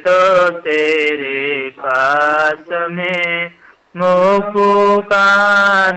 तो तेरे पास में मोकू का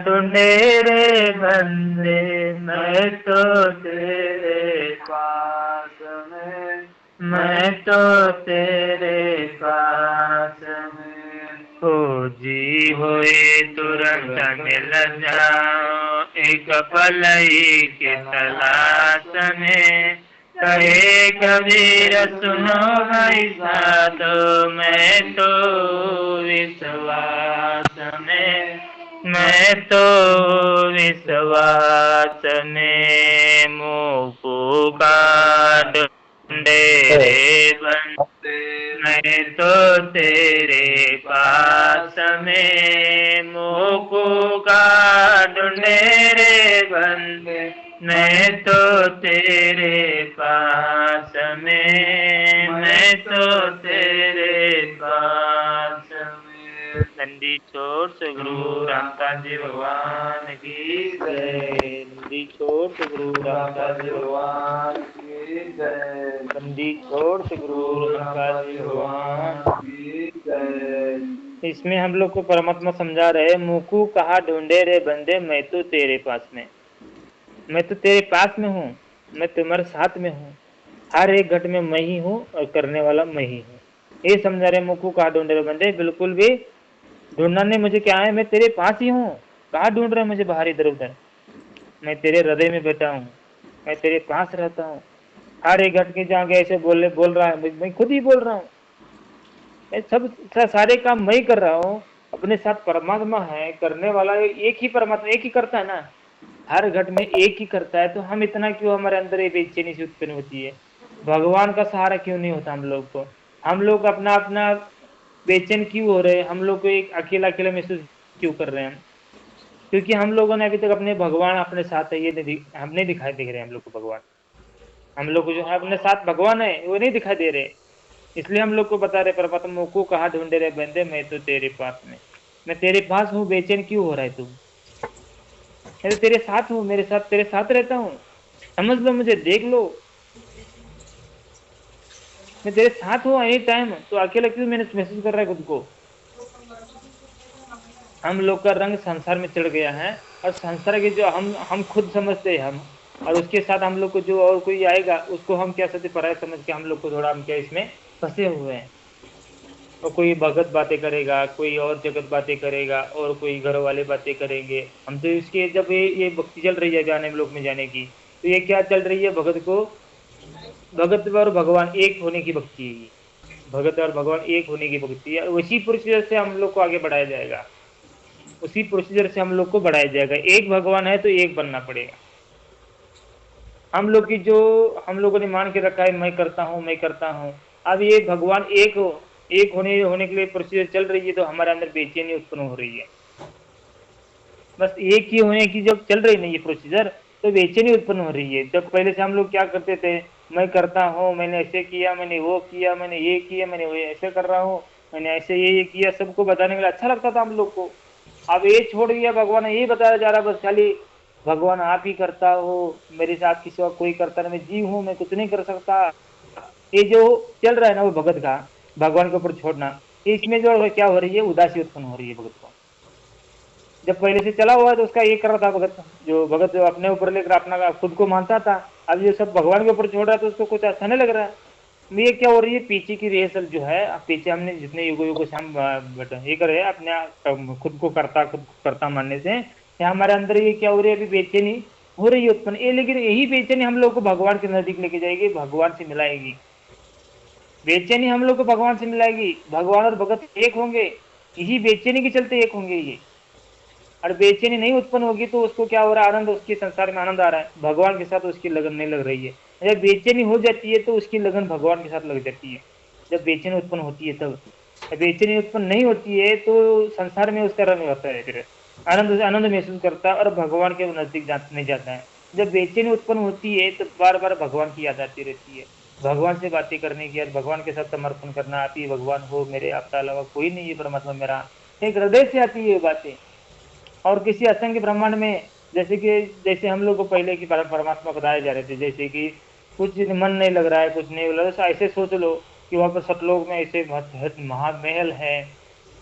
ढूंढे रे बंदे, मैं तो तेरे पास में, मैं तो तेरे पास में। ओ जी होए तुरंत मिल जाओ, एक पल ही के तलाश में। कहे कबीर सुनो भाई साधो, मैं तो विश्वास में, मैं तो विश्वास में। मोकू का ढूंढे रे बंदे, मैं तो तेरे पास में। मोकू का ढूंढे रे बंदे, मैं तो तेरे पास में, मैं तो तेरे पास में। नंदी छोड़ सगुरु रामदास जी भगवान की जय। नंदी छोड़ सगुरु रामदास जी भगवान की जय। नंदी छोड़ सगुरु रामदास जी भगवान की जय। इसमें हम लोग को परमात्मा समझा रहे, मुकू कहा ढूंढे रे बंदे, मैं तो तेरे पास में, मैं तो तेरे पास में हूँ, मैं तुम्हारे साथ में हूँ। हर एक घट में मैं ही हूँ और करने वाला मैं ही हूँ। ये समझा रहे मुकू कहा ढूंढ रहे बंदे, बिल्कुल भी ढूंढना नहीं मुझे, क्या है, मैं तेरे पास ही हूँ। कहाँ ढूंढ रहे मुझे बाहर इधर उधर, मैं तेरे हृदय में बैठा हूँ, मैं तेरे पास रहता हूँ। हर एक घट के जाके ऐसे बोल रहा है, मैं खुद ही बोल रहा हूँ। मैं सब सारे काम मैं ही कर रहा हूँ। अपने साथ परमात्मा है, करने वाला एक ही परमात्मा, एक ही करता है ना, हर घट में एक ही करता है। तो हम इतना क्यों हमारे अंदर ये बेचैनी सी उत्पन्न होती है? भगवान का सहारा क्यों नहीं होता हम लोग को? हम लोग अपना अपना बेचैन क्यों हो रहे हैं? हम लोग को एक अकेला अकेला महसूस क्यों कर रहे हैं? क्योंकि हम लोगों ने अभी तक अपने भगवान अपने साथ है, ये हम नहीं दिखाई दे रहे, हम लोग को भगवान, हम लोग को जो है अपने साथ भगवान है वो नहीं दिखाई दे रहे। इसलिए हम लोग को बता रहे परमात्मा को, कहा ढूंढे रहे बंदे, मैं तो तेरे पास में, मैं तेरे पास हूँ, बेचैन क्यों हो रहा है तू? मैं तो तेरे साथ हूँ, मेरे साथ तेरे साथ रहता हूँ, समझ लो, मुझे देख लो, मैं तेरे साथ हूँ एनी टाइम। तो अकेला क्यों मैंने महसूस कर रहा है खुद को? हम लोग का रंग संसार में चढ़ गया है, और संसार के जो हम खुद समझते हैं हम, और उसके साथ हम लोग को जो और कोई आएगा उसको हम क्या सत्य पराया समझ के हम लोग को थोड़ा हम क्या इसमें फंसे हुए हैं। और कोई भगत बातें करेगा, कोई और जगत बातें करेगा, और कोई घर वाले बातें करेंगे। हम तो इसके जब ये भक्ति चल रही है जाने लोक में जाने की, तो ये क्या चल रही है? भगत को, भगत और भगवान एक होने की भक्ति है ये। भगत और भगवान एक होने की भक्ति है, उसी प्रोसीजर से हम लोग को आगे बढ़ाया जाएगा, उसी प्रोसीजर से हम लोग को बढ़ाया जाएगा। एक भगवान है तो एक बनना पड़ेगा। हम लोग की जो हम लोगों ने मान के रखा है, मैं करता हूँ मैं करता हूँ, अब ये भगवान एक हो, एक होने के लिए प्रोसीजर चल रही है, तो हमारे अंदर बेचैनी उत्पन्न हो रही है। बस एक ही होने की जब चल रही नहीं ये प्रोसीजर, तो बेचैनी उत्पन्न हो रही है। जब पहले से हम लोग क्या करते थे, मैं करता हूँ, मैंने ऐसे किया, मैंने वो किया, मैंने ये किया, मैंने वो ऐसे कर रहा हूँ, मैंने ऐसे ये किया, सबको बताने के लिए अच्छा लगता था हम लोग को। अब ये छोड़ दिया, भगवान यही बताया जा रहा बस खाली, भगवान आप ही करता हो, मेरे साथ किसी और कोई करता नहीं, मैं जीव हूँ, मैं कुछ नहीं कर सकता। ये जो चल रहा है ना वो भगत का, भगवान के ऊपर छोड़ना, इसमें जो क्या हो रही है, उदासी उत्पन्न हो रही है भगत को। जब पहले से चला हुआ है तो उसका ये कर रहा था भगत, जो भगत जो अपने ऊपर लेकर अपना खुद को मानता था, अब ये सब भगवान के ऊपर छोड़ रहा है तो उसको कुछ अच्छा नहीं लग रहा है। ये क्या हो रही है, पीछे की रिहर्सल जो है, अब पीछे हमने जितने युगों से हम ये करे अपने खुद को करता मानने से, या हमारे अंदर ये क्या हो रही है, अभी बेचैनी हो रही है उत्पन्न ये। लेकिन यही बेचैनी हम लोग को भगवान के नजदीक लेके जाएगी, भगवान से मिलाएगी। बेचैनी हम लोग को भगवान से मिलाएगी, भगवान और भगत एक होंगे, यही बेचैनी के चलते एक होंगे ये। और बेचैनी नहीं उत्पन्न होगी तो उसको क्या हो रहा है, आनंद, उसके संसार में आनंद आ रहा है, भगवान के साथ उसकी लगन नहीं लग रही है। जब बेचैनी हो जाती है तो उसकी लगन भगवान के साथ लग जाती है, जब बेचैनी उत्पन्न होती है तब। बेचैनी उत्पन्न नहीं होती है तो संसार में उसका रंग होता है, फिर आनंद आनंद महसूस करता है और भगवान के नजदीक नहीं जाता है। जब बेचैनी उत्पन्न होती है तो बार बार भगवान की याद आती रहती है, भगवान से बातें करने की, भगवान के साथ समर्पण करना, आप ही भगवान हो, मेरे आपका अलावा कोई नहीं है परमात्मा मेरा, एक हृदय से आती है ये बातें। और किसी असंख्य ब्रह्मांड में, जैसे हम लोग को पहले की परमात्मा बताए जा रहे थे, जैसे कि कुछ मन नहीं लग रहा है, कुछ नहीं लग रहा है, ऐसे सोच लो, कि वहाँ पर सतलोक में ऐसे महामहल है,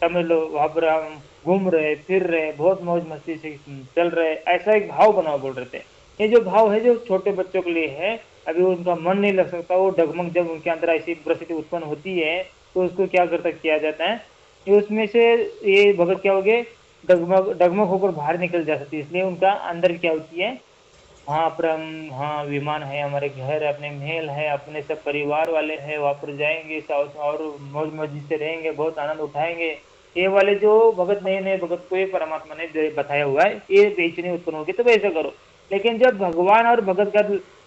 समझ लो वहाँ पर हम घूम रहे फिर रहे, बहुत मौज मस्ती से चल रहे, ऐसा एक भाव बनाओ बोल रहे थे। ये जो भाव है जो छोटे बच्चों के लिए है, अभी उनका मन नहीं लग सकता, वो डगमग जब उनके अंदर ऐसी परिस्थिति उत्पन्न होती है तो उसको क्या करता किया जाता है, ये उसमें से ये भगत क्या हो गए, डगमग डगमग होकर बाहर निकल जा सकती है, इसलिए उनका अंदर क्या होती है, वहाँ पर हम, हाँ विमान है, हमारे घर है, अपने महल है, अपने सब परिवार वाले हैं, वहाँ पर जाएंगे साउथ और मौज मस्ती से रहेंगे, बहुत आनंद उठाएंगे। ये वाले जो भगत नए नए भगत को ये परमात्मा ने बताया हुआ है, ये बेचैनी उत्पन्न होगी तो वैसे करो। लेकिन जब भगवान और भगत का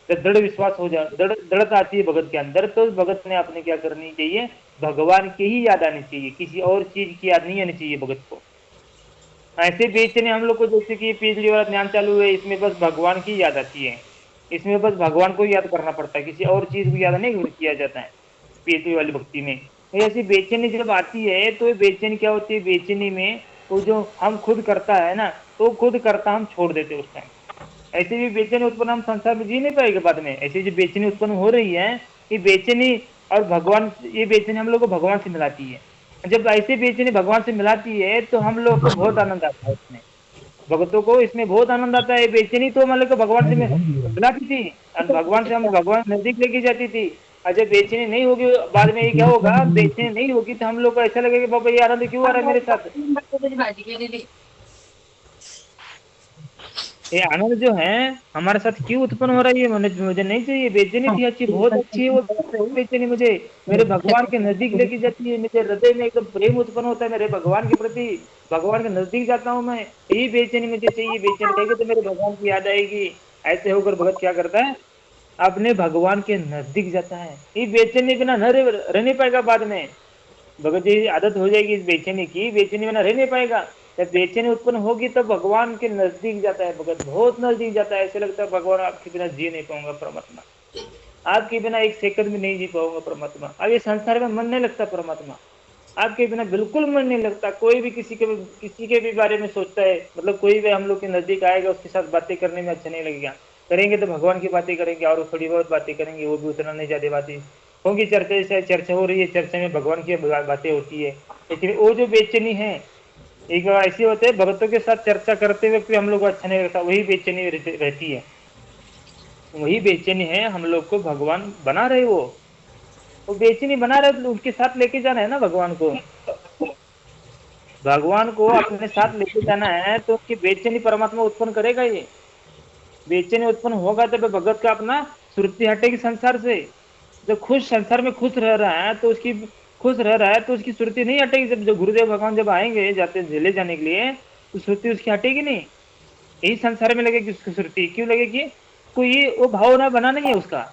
दृढ़ विश्वास हो जाए, दृढ़ता आती है भगत के अंदर, तो भगत ने अपने क्या करनी चाहिए, भगवान की ही याद आनी चाहिए, किसी और चीज की याद नहीं आनी चाहिए भगत को। ऐसे बेचने हम लोग को, जैसे कि पिछली वाला ध्यान चालू है, इसमें बस भगवान की याद आती है, इसमें बस भगवान को याद करना पड़ता है, किसी और चीज को याद नहीं किया जाता है पीछली वाली भक्ति में। तो ऐसी बेचैनी जब आती है तो ये बेचैनी क्या होती है, बेचैनी में वो जो हम खुद करता है ना, तो खुद करता हम छोड़ देते उस टाइम। ऐसे भी बेचैनी उत्पन्न हम संसार में जी नहीं पाएंगे बाद में, ऐसी जो बेचैनी उत्पन्न हो रही है, ये बेचैनी और भगवान, ये बेचैनी हम लोग को भगवान से मिलाती है। जब ऐसे बेचैनी भगवान से मिलाती है तो हम लोग को बहुत आनंद आता है इसमें, भगतों को इसमें बहुत आनंद आता है। बेचैनी तो मतलब को भगवान से मिलाती थी और भगवान से हम भगवान नजदीक लेके जाती थी। और जब बेचैनी नहीं होगी बाद में, ये क्या होगा, बेचैनी नहीं होगी तो हम लोग को ऐसा लगेगा कि बाबा ये आनंद क्यों आ रहा है मेरे साथ, ये आनंद जो है हमारे साथ क्यों उत्पन्न हो रही है, मुझे नहीं चाहिए। बेचैनी थी अच्छी, बहुत अच्छी है वो बेचैनी, मुझे मेरे भगवान के नजदीक लेके जाती है, मेरे हृदय में एकदम प्रेम उत्पन्न होता है मेरे भगवान के प्रति, भगवान के नजदीक जाता हूँ मैं, यही बेचैनी मुझे चाहिए। बेचैनी रहेगी तो मेरे भगवान की याद आएगी। ऐसे होकर भगत क्या करता है, अपने भगवान के नजदीक जाता है। ये बेचैनी बिना न रह नहीं पाएगा बाद में, भगत जी आदत हो जाएगी इस बेचैनी की, बेचैनी बिना रह नहीं पाएगा। जब बेचैनी उत्पन्न होगी तब भगवान के नजदीक जाता है भगत, बहुत नजदीक जाता है, ऐसे लगता है भगवान आपके बिना जी नहीं पाऊंगा परमात्मा, आपके बिना एक सेकंड भी नहीं जी पाऊंगा परमात्मा। अब ये संसार में मन नहीं लगता परमात्मा, आपके बिना बिल्कुल मन नहीं लगता। कोई भी किसी के भी बारे में सोचता है, मतलब कोई भी हम लोग के नजदीक आएगा उसके साथ बातें करने में अच्छा नहीं लगेगा, करेंगे तो भगवान की बातें करेंगे और थोड़ी बहुत बातें करेंगे, वो भी उतना नहीं ज्यादा बातें होंगी। चर्चा से चर्चा हो रही है, चर्चा में भगवान की बातें होती है, लेकिन वो जो बेचैनी है, एक बार ऐसे होते हैं भक्तों के साथ चर्चा करते वक्त भी हम लोग को अच्छा नहीं लगता, वही बेचैनी रहती है, वही बेचैनी है हम लोग को भगवान बना रहे, वो बेचैनी बना रहे तो उनके साथ लेके जाना है ना भगवान को, भगवान को अपने साथ लेके जाना है तो उसकी बेचैनी परमात्मा उत्पन्न करेगा। ये बेचैनी उत्पन्न होगा तब भगत का अपना सुरती हटेगी संसार से। जब खुश संसार में खुश रह रहा है तो उसकी, खुश रह रहा है तो उसकी सुरती नहीं हटेगी। जब गुरुदेव भगवान जब आएंगे जाते ले जाने के लिए तो सुरती उसकी हटेगी नहीं, यही संसार में लगेगी उसकी सुरती। क्यों लगेगी, कोई वो भाव ना बना नहीं है उसका,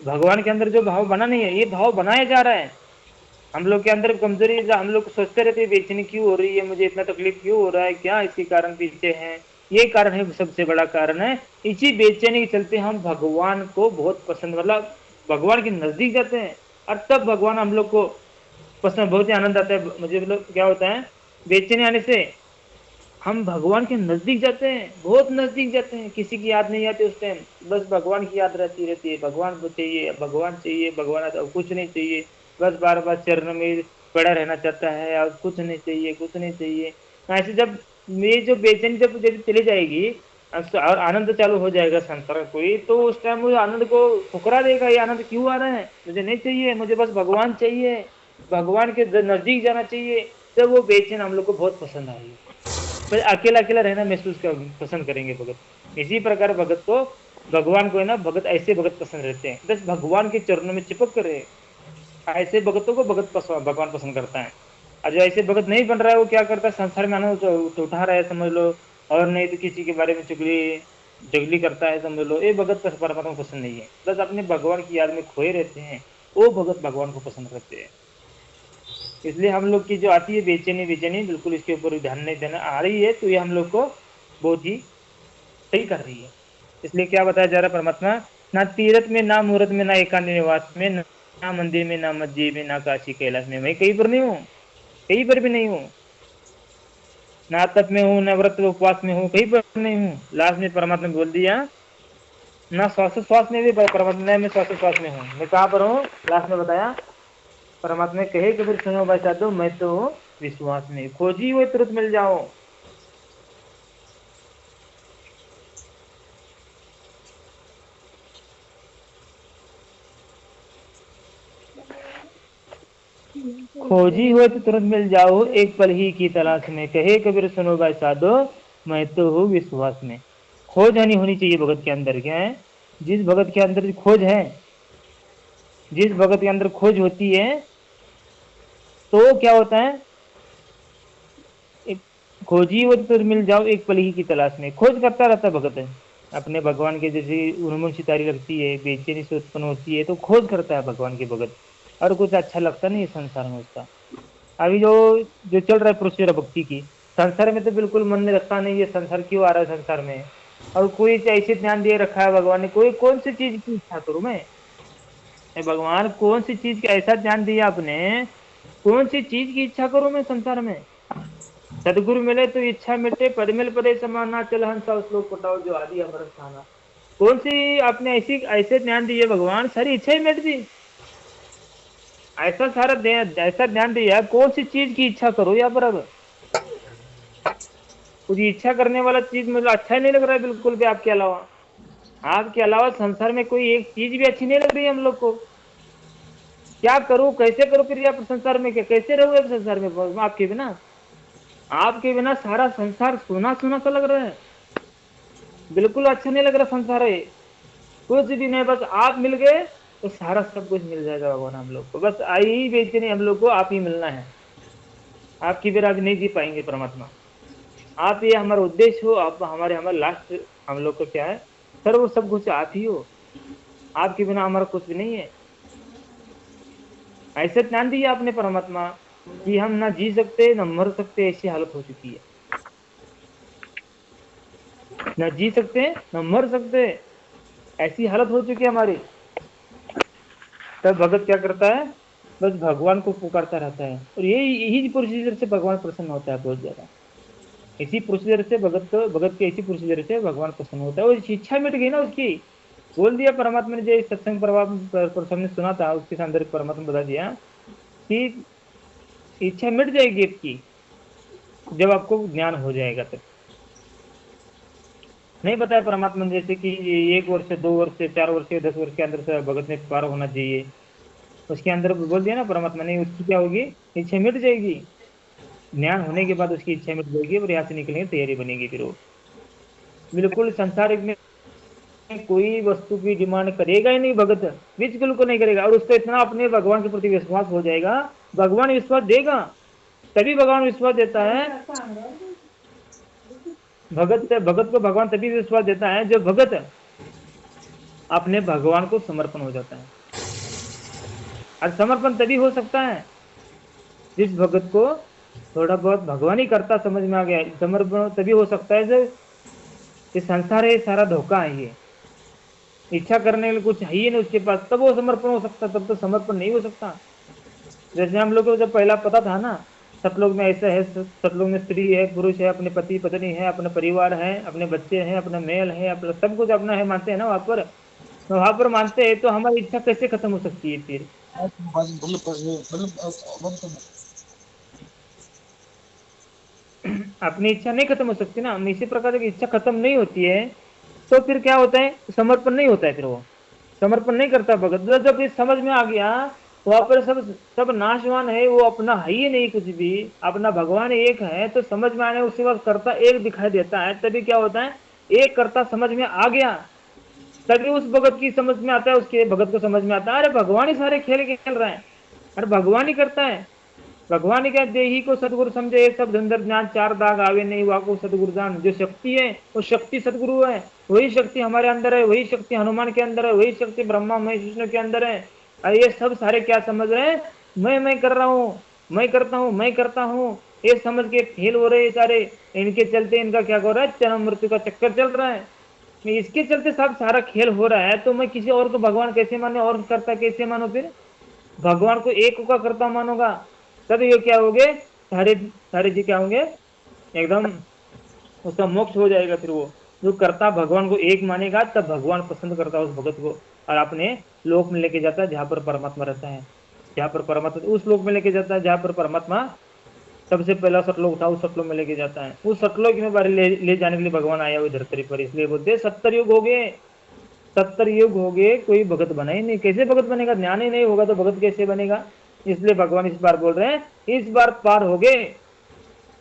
भगवान के अंदर जो भाव बना नहीं है, ये भाव बनाया जा रहा है। हम लोग के अंदर कमजोरी, हम लोग सोचते रहते हैं बेचैनी क्यों हो रही है, मुझे इतना तकलीफ क्यों हो रहा है, क्या इसके कारण पीछे है, ये कारण है, सबसे बड़ा कारण है। इसी बेचैनी के चलते हम भगवान को बहुत पसंद, मतलब भगवान के नजदीक जाते हैं और तब भगवान हम लोग को पसंद, बहुत ही आनंद आता है मुझे। मतलब क्या होता है, बेचैनी आने से हम भगवान के नजदीक जाते हैं, बहुत नजदीक जाते हैं, किसी की याद नहीं आती उस टाइम, बस भगवान की याद रहती है, भगवान को चाहिए, भगवान चाहिए, भगवान आता, कुछ नहीं चाहिए, बस बार बार चरण में पड़ा रहना चाहता है और कुछ नहीं चाहिए, कुछ नहीं चाहिए। ऐसे जब ये जो बेचैनी जब जब चली जाएगी और आनंद चालू हो जाएगा संसार कोई, तो उस टाइम वो आनंद को ठुकरा देगा, ये आनंद क्यों आ रहा है, मुझे नहीं चाहिए, मुझे बस भगवान चाहिए, भगवान के नजदीक जाना चाहिए। तब वो बेचैन हम लोग को बहुत पसंद आएगी, पर अकेला अकेला रहना महसूस कर पसंद करेंगे भगत। इसी प्रकार भगत को, भगवान को है ना, भगत ऐसे भगत पसंद रहते हैं बस भगवान के चरणों में चिपक कर रहे, ऐसे भगतों को भगवान पसंद करता है। और जो ऐसे भगत नहीं बन रहा है वो क्या करता है, संसार में आनंद तो उठा रहा है समझ लो, और नहीं तो किसी के बारे में चुगली जगली करता है समझ लो, ये भगत परमात्मा को पसंद नहीं है। बस अपने भगवान की याद में खोए रहते हैं, वो भगत भगवान को पसंद करते हैं। इसलिए हम लोग की जो आती है बेचैनी, बेचैनी बिल्कुल इसके ऊपर ध्यान नहीं देना आ रही है, तो ये हम लोग को बहुत ही सही कर रही है। इसलिए क्या बताया जा रहा है परमात्मा, ना तीर्थ में, ना मुहूर्त में, ना एकांत निवास में, ना मंदिर में, ना मस्जिद में, ना काशी कैलाश में, मैं कहीं पर नहीं हूँ, कहीं पर भी नहीं हूँ, ना तप में हूँ, ना व्रत उपवास में हूँ, कहीं पर नहीं हूँ। लास्ट में परमात्मा ने बोल दिया, ना श्वासोश्वास में भी परमात्मा, मैं श्वासोश्वास में हूँ, मैं कहाँ पर हूँ, लास्ट में बताया, परमात्मा कहे कि फिर सुनो भाई साधु, मैं तो विश्वास में, खोजी हुए तुरंत मिल जाओ। खोजी हुए तो तुरंत मिल जाओ, एक पल ही की तलाश में, कहे कबीर सुनो भाई साधो, मैं तो हूँ विश्वास में। खोज नहीं होनी चाहिए भगत के अंदर। क्या है? जिस भगत के अंदर खोज है, जिस भगत के अंदर खोज होती है, तो क्या होता है? एक खोजी हुए तो मिल जाओ, एक पल ही की तलाश में। खोज करता रहता भगत है अपने भगवान के। जैसे उन्मुख सितारी लगती है, बेचैनी से उत्पन्न होती है, तो खोज करता है भगवान के भगत। और कुछ अच्छा लगता नहीं है संसार में उसका। अभी जो जो चल रहा है प्रोसीजर भक्ति की, संसार में तो बिल्कुल मन नहीं रखता नहीं है। संसार क्यों आ रहा है संसार में? और कोई ऐसे ध्यान दे रखा है भगवान ने, कोई कौन सी चीज की इच्छा करूं मैं? भगवान कौन सी चीज का ऐसा ध्यान दिया आपने? कौन सी चीज की इच्छा करूं मैं संसार में? सदगुरु मिले तो इच्छा मिटे, पद मिल पदे समाना, चल हंसा श्लोक पटाओ जो आदि अमृत खाना। कौन सी आपने ऐसी ऐसे ध्यान दिए भगवान, सारी इच्छा ही मिट दी। ऐसा सारा ऐसा ध्यान दिया, कौन सी चीज की इच्छा करो यहाँ पर अब? कुछ इच्छा करने वाला चीज मुझे अच्छा ही नहीं लग रहा है बिल्कुल भी आपके अलावा। आपके अलावा संसार में कोई एक चीज भी अच्छी नहीं लग रही है हम लोग को। क्या करूं, कैसे करूं फिर यहाँ पर संसार में? क्या कैसे रहूं एक संसार में आपके बिना? आपके बिना सारा संसार सोना सोना सा लग रहा है। बिल्कुल अच्छा नहीं लग रहा संसार है। कुछ भी नहीं, बस आप मिल गए तो सारा सब कुछ मिल जाएगा भगवान हम लोग को। बस आई ही बेचते नहीं, हम लोग को आप ही मिलना है। आपकी बिना आज नहीं जी पाएंगे परमात्मा। आप ये हमारा उद्देश्य हो, आप हमारे हमारे लास्ट। हम लोग को क्या है? सर्व सब कुछ आप ही हो। आपके बिना हमारा कुछ भी नहीं है। ऐसे ध्यान दिया आपने परमात्मा कि हम ना जी सकते ना मर सकते, ऐसी हालत हो चुकी है। ना जी सकते ना मर सकते, ऐसी हालत हो चुकी है हमारी। तब भगत क्या करता है? बस भगवान को पुकारता रहता है। और यही यही प्रोसीजर से भगवान प्रसन्न होता है बहुत ज्यादा। इसी प्रोसीजर से भगत के इसी प्रोसीजर से भगवान प्रसन्न होता है। और इच्छा मिट गई ना उसकी। बोल दिया परमात्मा ने, जो इस सत्संग पर हमने सुना था, उसके अंदर परमात्मा बता दिया कि इच्छा मिट जाएगी आपकी, जब आपको ज्ञान हो जाएगा तब। नहीं बताया परमात्मा ने जैसे कि 1 वर्ष, 2 वर्ष, 4 वर्ष, 10 वर्ष के अंदर से भगत ने पार होना चाहिए। उसके अंदर बोल दिया ना परमात्मा ने, उसकी क्या होगी? इच्छा मिट जाएगी। ज्ञान होने के बाद उसकी इच्छा मिट जाएगी और यहाँ से निकलने की तैयारी बनेगी फिर वो। बिल्कुल संसार में कोई वस्तु की डिमांड करेगा ही नहीं भगत। बिल्कुल को नहीं करेगा। और उसको इतना अपने भगवान के प्रति विश्वास हो जाएगा, भगवान विश्वास देगा। तभी भगवान विश्वास देता है। भगत को भगवान तभी विश्वास देता है जब भगत अपने भगवान को समर्पण हो जाता है। और समर्पण तभी हो सकता है जिस भगत को थोड़ा बहुत भगवान ही करता समझ में आ गया। समर्पण तभी हो सकता है जब ये संसार है, सारा धोखा है, ये इच्छा करने के लिए कुछ है ही नहीं उसके पास, तब वो समर्पण हो सकता, तब तो समर्पण नहीं हो सकता। जैसे हम लोग को जब पहला पता था ना, सतलोक में ऐसा है, सतलोक में स्त्री है, पुरुष है, अपने पति पत्नी है, अपना परिवार है, अपने बच्चे हैं, अपना मेल है, अपना सब कुछ अपना है, मानते हैं ना वहां पर। तो वहां पर मानते हैं तो हमारी इच्छा कैसे खत्म हो सकती है फिर? अपनी इच्छा नहीं खत्म हो सकती ना। हम इसी प्रकार की इच्छा खत्म नहीं होती है, तो फिर क्या होता है? समर्पण नहीं होता है फिर वो। समर्पण नहीं करता भगत। जब ये समझ में आ गया, वहां पर सब सब नाशवान है, वो अपना है ही नहीं कुछ भी, अपना भगवान एक है, तो समझ में आने उसके बाद करता एक दिखाई देता है। तभी क्या होता है? एक करता समझ में आ गया, तभी उस भगत की समझ में आता है, उसके भगत को समझ में आता है, अरे भगवान ही सारे खेल खेल रहा है, अरे भगवान ही करता है। भगवान ही क्या, देही को सतगुरु समझे, ये सब धंधर ज्ञान, 4 दाग आवे नहीं वाको सतगुरु जान। जो शक्ति है वो शक्ति सतगुरु है। वही शक्ति हमारे अंदर है, वही शक्ति हनुमान के अंदर है, वही शक्ति ब्रह्मा महेश विष्णु के अंदर है। और ये सब सारे क्या समझ रहे हैं? मैं कर रहा हूँ, मैं करता हूँ, मैं करता हूँ। ये समझ के फेल हो रहे हैं सारे। इनके चलते इनका क्या हो रहा है? जन्म मृत्यु का चक्कर चल रहा है। इसके चलते सब सारा खेल हो रहा है, तो मैं किसी और को भगवान कैसे माने और करता कैसे मानो फिर? भगवान को एक का करता मानोगा, तब ये क्या होंगे? सारे सारे जी क्या होंगे? एकदम उसका मोक्ष हो जाएगा फिर वो। जो करता भगवान को एक मानेगा, तब भगवान पसंद करता है उस भगत को, और अपने लोक में लेके जाता है जहां पर परमात्मा रहता है। जहाँ पर परमात्मा उस लोक में लेके जाता है जहाँ पर परमात्मा सबसे पहला सतलोक था, उस सतलोक में लेके जाता है। उस सतलोक में बारे ले जाने के लिए भगवान आया हुआ धरती पर, इसलिए बोलते हैं 70 युग हो गए। 70 युग हो गए, कोई भगत बना ही नहीं। कैसे भगत बनेगा? ज्ञान ही नहीं होगा तो भगत कैसे बनेगा? इसलिए भगवान इस बार बोल रहे हैं इस बार पार हो गए,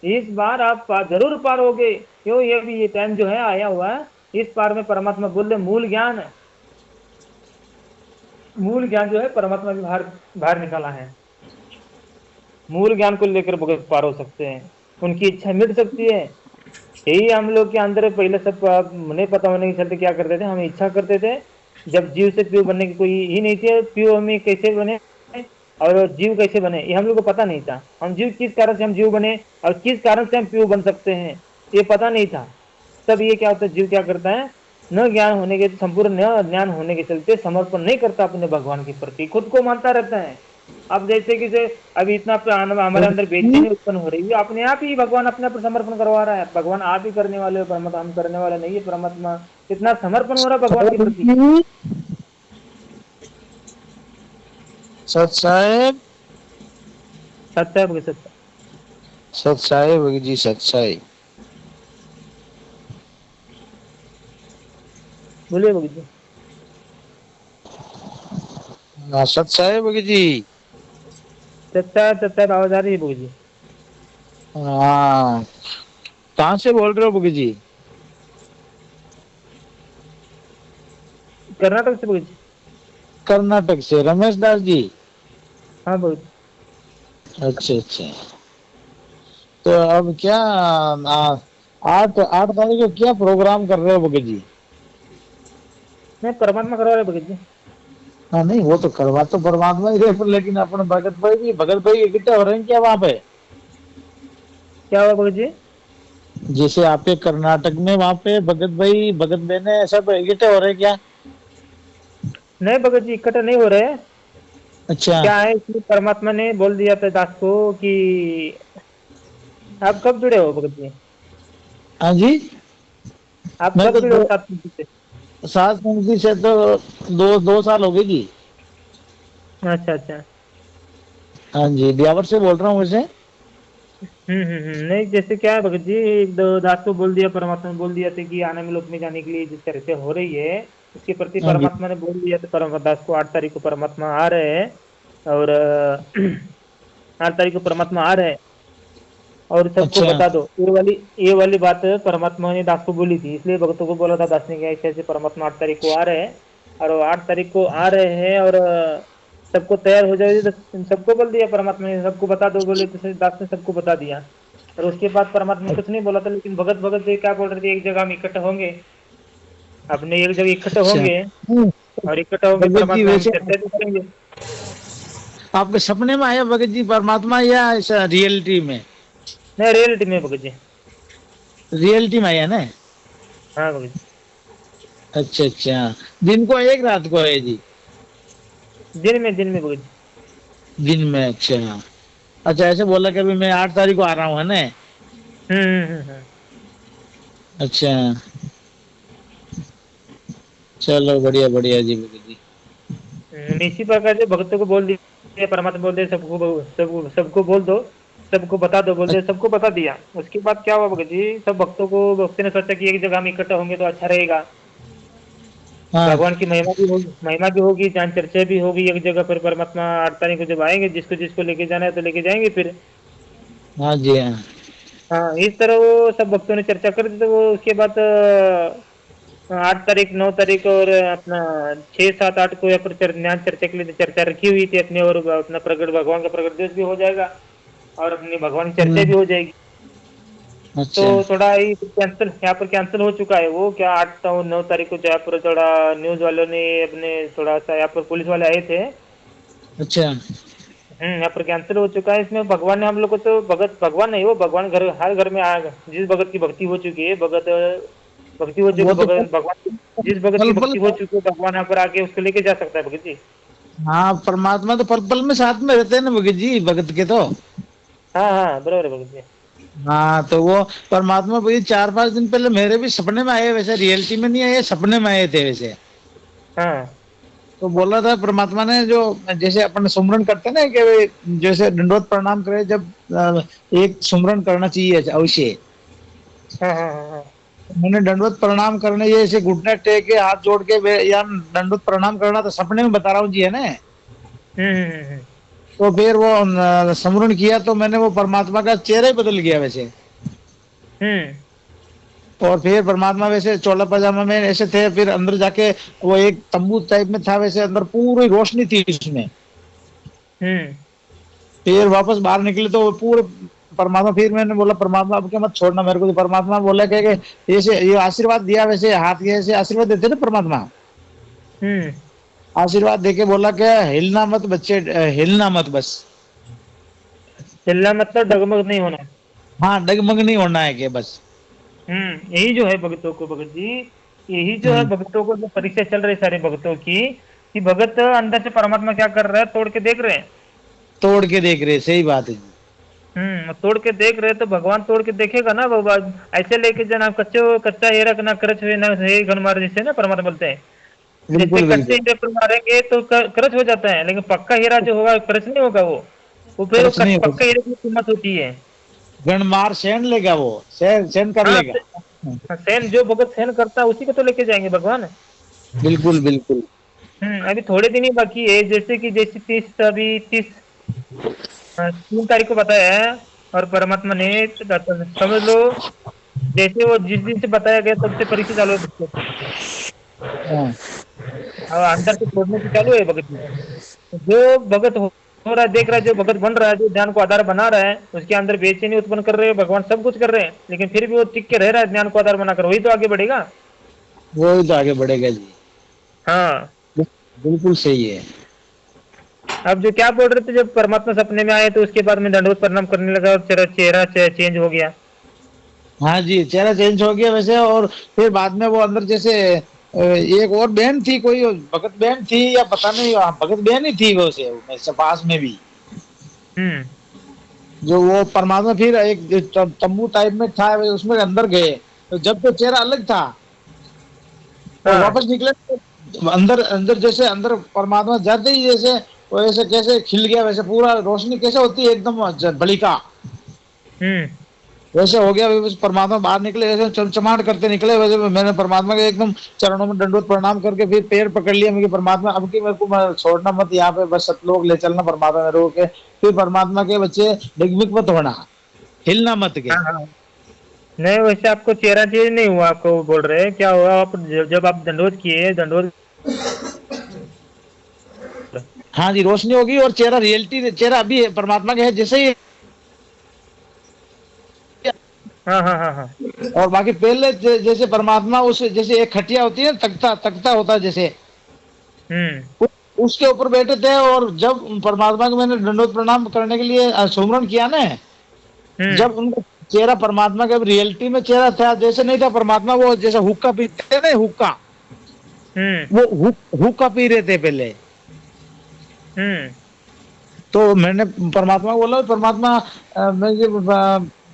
इस बार आप जरूर पार हो गए। क्यों? ये भी ये टाइम जो है आया हुआ है, इस पार में परमात्मा बोल रहे मूल ज्ञान, मूल ज्ञान जो है परमात्मा भी बाहर बाहर निकाला है। मूल ज्ञान को लेकर भगत पार हो सकते हैं, उनकी इच्छा मिट सकती है। यही हम लोग के अंदर पहले सब नहीं पता होने के चलते क्या करते थे, हम इच्छा करते थे जब जीव से पीयू बनने की कोई ही नहीं थी, पीयू हमें कैसे बने और जीव कैसे बने ये हम लोग को पता नहीं था। हम जीव किस कारण से हम जीव बने और किस कारण से हम पीयू बन सकते हैं ये पता नहीं था। तब ये क्या होता है, जीव क्या करता है, न ज्ञान होने के संपूर्ण न ज्ञान होने के चलते समर्पण नहीं करता अपने भगवान के प्रति, खुद को मानता रहता है। अब जैसे कि अभी इतना हमारे अंदर बेचैनी उत्पन्न हो रही है, अपने आप ही भगवान अपने पर समर्पण करवा रहा है। भगवान आप ही करने वाले हो, परमात्मा हम करने वाले नहीं है। परमात्मा इतना समर्पण हो रहा है भगवान के प्रति। सत साहेब, सत्य है भगत, सत्य। सत साहेब जी, सत साहेब, बोलिए भगत जी। सत साहेब जी। सत्य आवाज आ रही है भगत जी? हाँ, कहाँ से बोल रहे हो भगत जी? कर्नाटक से भगत जी। कर्नाटक से रमेश दास जी। हाँ भगत। अच्छा अच्छा। तो अब क्या 8 तारीख को क्या प्रोग्राम कर रहे हो भगत जी? नहीं, परमात्मा करवा रहे भगत जी। हाँ नहीं, वो तो करवा तो परमात्मा ही रहे, लेकिन अपने भगत भाई इकट्ठे हो रहे हैं क्या वहां पे? क्या हुआ भगत जी? जैसे आपके कर्नाटक में वहां पे भगत भाई भगत बहने सब इकट्ठे हो रहे हैं क्या? नहीं भगत जी, इकट्ठा नहीं हो रहे। अच्छा। क्या है, इसलिए परमात्मा ने बोल दिया था दास को कि आप कब जुड़े हो भगत जी? हाँ जी। आप मैं कब तो जुड़े हो साथ में से? 7 से तो 2 साल हो गए जी। अच्छा अच्छा। हाँ जी, ब्यावर से बोल रहा हूँ वैसे। नहीं, जैसे क्या है भगत जी, एक दो दास को बोल दिया, परमात्मा ने बोल दिया था कि आने में लोक में जाने के लिए जिस तरह से हो रही है उसके प्रति हाँ जी। परमात्मा ने बोल दिया था परम दास को 8 तारीख को परमात्मा आ रहे हैं। और 8 तारीख को परमात्मा आ रहे हैं और सबको अच्छा बता दो। ये वाली बात परमात्मा ने दास को बोली थी, इसलिए भक्तों को बोला था दास ने कि ऐसे ऐसे परमात्मा 8 तारीख को आ रहे हैं। और वो 8 तारीख को आ रहे हैं और सबको तैयार हो जाए, तो सबको बोल दिया परमात्मा ने, सबको बता दो बोले तो दास ने सबको बता दिया। और उसके बाद परमात्मा ने कुछ नहीं बोला था, लेकिन भगत भगत जी क्या बोल रहे थे, एक जगह हम इकट्ठे होंगे, अपने एक जगह इकट्ठे अच्छा। होंगे और इकट्ठे होंगे भगत जी परमात्मा हम वैसे चर्चा भी करेंगे। आपके सपने में आया भगत जी परमात्मा या ऐसा रियलिटी में? नहीं, रियलिटी में भगत जी। रियलिटी में आया ना? हाँ भगत जी। अच्छा अच्छा। दिन को एक रात को है जी? दिन में भगत जी। दिन में, अच्छा। अच्छा, ऐसे बोला कि अभी मैं 8 तारीख को आ रहा हूँ, है ना? हम्म हम्म हम्म हम्म। अच्छा, चलो बढ़िया बढ़िया जी भगत जी। इसी प्रकार से भक्तों को बोल दिया, परमात्मा बोल दे सबको बोल दो, सबको बता दो, बोल दे सबको बता दिया। उसके बाद क्या हुआ भगत जी, सब भक्तों को भक्ति ने सोचा कि एक जगह हम इकट्ठा होंगे तो अच्छा रहेगा, हाँ भगवान की महिमा भी होगी, जान चर्चा भी होगी एक जगह पर। परमात्मा 8 तारीख को जब आएंगे, जिसको जिसको लेके जाना है तो लेके जाएंगे फिर। हाँ जी हाँ। हाँ, इस तरह वो सब भक्तों ने चर्चा कर दी। तो वो उसके बाद 8 तारीख, 9 तारीख और अपना 6, 7, 8 को यहाँ पर ज्ञान चर्चा के लिए चर्चा रखी हुई थी अपने, और अपना प्रकट भगवान का प्रकट दिवस भी हो जाएगा और अपनी भगवान की चर्चा भी हो जाएगी। तो अच्छा थोड़ा ही कैंसिल, यहाँ पर कैंसिल हो चुका है वो, क्या 8 9 तारीख को जहाँ पर थोड़ा न्यूज वालों ने अपने थोड़ा सा, यहाँ पर पुलिस वाले आए थे। अच्छा। यहाँ पर कैंसिल हो चुका है। इसमें भगवान ने हम लोग को तो भगत भगवान नहीं, वो भगवान घर हर घर में आएगा। जिस भगत की भक्ति हो चुकी है, भक्ति हो चुकी वो तो भगवान भगवान जिस भगत की पल पल। भक्ति हो चुकी है, भगवान यहाँ पर आके उसको लेके जा सकता है भगत जी। हाँ, परमात्मा तो पल पल में साथ में रहते हैं ना भगत जी, भगत के तो। हाँ हाँ, बराबर है भगत जी। हाँ, तो वो परमात्मा भाई 4 5 दिन पहले मेरे भी सपने में आए, वैसे रियलिटी में नहीं आए, सपने में आए थे वैसे। हाँ तो बोला था परमात्मा ने, जो जैसे अपन सुमरन करते हैं ना कि जैसे दंडवत प्रणाम करे, जब एक सुमरन करना चाहिए अवश्य। हाँ हाँ हाँ हाँ। मैंने दंडवत प्रणाम करने, ये ऐसे घुटने टेक के हाथ जोड़ के या दंडवत प्रणाम करना, तो सपने में बता रहा हूँ जी, है ना। हम्म। तो फिर वो सुमरन किया, तो मैंने वो परमात्मा का चेहरा ही बदल गया वैसे। हम्म और फिर परमात्मा वैसे चोला पजामा में ऐसे थे, फिर अंदर जाके वो एक तंबू टाइप में था वैसे, अंदर पूरी रोशनी थी उसमें। हम्म। फिर वापस बाहर निकले तो वो पूरे परमात्मा, फिर मैंने बोला परमात्मा अब क्या मत छोड़ना मेरे को। तो परमात्मा बोला कि ऐसे ये आशीर्वाद दिया, वैसे हाथ के ऐसे आशीर्वाद देते ना परमात्मा, हम्म। आशीर्वाद देके बोला क्या, हिलना मत बच्चे, हिलना मत बस। हिलना मतलब डगमग नहीं होना। हाँ, डगमग नहीं होना है कि बस। यही जो है भक्तों को, भगत जी, यही जो है हम्म, भक्तों को, जो परीक्षा चल रही है सारे भक्तों की, कि भगत अंदर से परमात्मा क्या कर रहा है, तोड़ के देख रहे हैं। तोड़ के देख रहे, सही बात है जी। तोड़ के देख रहे हैं, तो भगवान तोड़ के देखेगा ना भगवान। ऐसे लेके जना कच्चे कच्चा हीरा ना करच हुए ना हे घन मार, जिसे ना परमात्मा बोलते हैं। जैसे बिल्कुल कच्चे बिल्कुल। हीरे पर मारेंगे तो करच हो जाता है, लेकिन पक्का हीरा जो होगा करच नहीं होगा वो फिर वो खर्च नहीं पक्का होगा, हीरे की कीमत होती है। गणमार सहन लेगा, वो सहन सहन कर हाँ, लेगा। सहन जो भगत सहन करता है उसी को तो लेके जाएंगे भगवान। बिल्कुल बिल्कुल। अभी थोड़े दिन ही बाकी है, जैसे कि जैसे 3 तारीख को बताया है, और परमात्मा ने समझ लो, जैसे वो जिस दिन से बताया गया तब से परीक्षा चालू है बच्चों की। हाँ, और अंदर से छोड़ने की चालू है भगत जी। जो भगत हो रहा है, देख रहा है, जो भगत बन रहा है, जो ध्यान को आधार बना रहा है, उसके अंदर बेचैनी उत्पन्न कर रहे हैं भगवान, सब कुछ कर रहे हैं, लेकिन फिर भी वो टिक के रह रहा है ज्ञान को आधार बनाकर, वही तो आगे बढ़ेगा। वो ही तो आगे बढ़ेगा जी। हाँ। बिल्कुल सही है। अब जो क्या बोल रहे थे, जब परमात्मा सपने में आए तो उसके बाद में दंडवत प्रणाम करने लगा और चेहरा चेंज हो गया। हाँ जी, चेहरा चेंज हो गया वैसे। और फिर बाद में वो अंदर जैसे एक और बहन थी, कोई भगत बहन थी या पता नहीं, भगत बहन ही थी वो से मेरे पास में भी। हम्म। जो वो परमात्मा फिर एक जो तंबू टाइप में था, उसमें अंदर गए, तो जब तो चेहरा अलग था, और हाँ। वापस निकले तो अंदर अंदर जैसे अंदर परमात्मा जाते ही जैसे वो ऐसे कैसे खिल गया, वैसे पूरा रोशनी कैसे होती है एकदम बड़ी का, हम्म। वैसे हो गया। वैसे परमात्मा बाहर निकले, ऐसे चमचमाहट करते निकले। वैसे मैंने परमात्मा के एकदम चरणों में दंडवत प्रणाम करके फिर पैर पकड़ लिया। मेरे परमात्मा अब की मेरे को मैं छोड़ना मत, यहाँ पे बस सतलोक ले चलना परमात्मा ने रोक के। फिर परमात्मा के बच्चे डिगमिग मत होना, हिलना मत के। हाँ हाँ। नहीं, वैसे आपको चेहरा चेंज नहीं हुआ, आपको वो बोल रहे हैं क्या हुआ, आप जब आप दंडवत किए, दंडवत। हाँ जी, रोशनी होगी और चेहरा रियलिटी, चेहरा अभी परमात्मा के है जैसे ही। हाँ हाँ हाँ हाँ। और बाकी पहले जैसे परमात्मा उस जैसे एक खटिया होती है, तख्ता तख्ता होता है जैसे, हम्म उसके ऊपर बैठे थे। और जब परमात्मा को मैंने दंडोत प्रणाम करने के लिए सुमरन किया ना, हम्म जब उनका चेहरा परमात्मा के रियलिटी में चेहरा था जैसे नहीं था परमात्मा, वो जैसे हुक्का पीते थे ना, हुक्का, हम्म वो हुक्का पी रहे थे पहले। हम्म। तो मैंने परमात्मा को बोला, परमात्मा मैं ये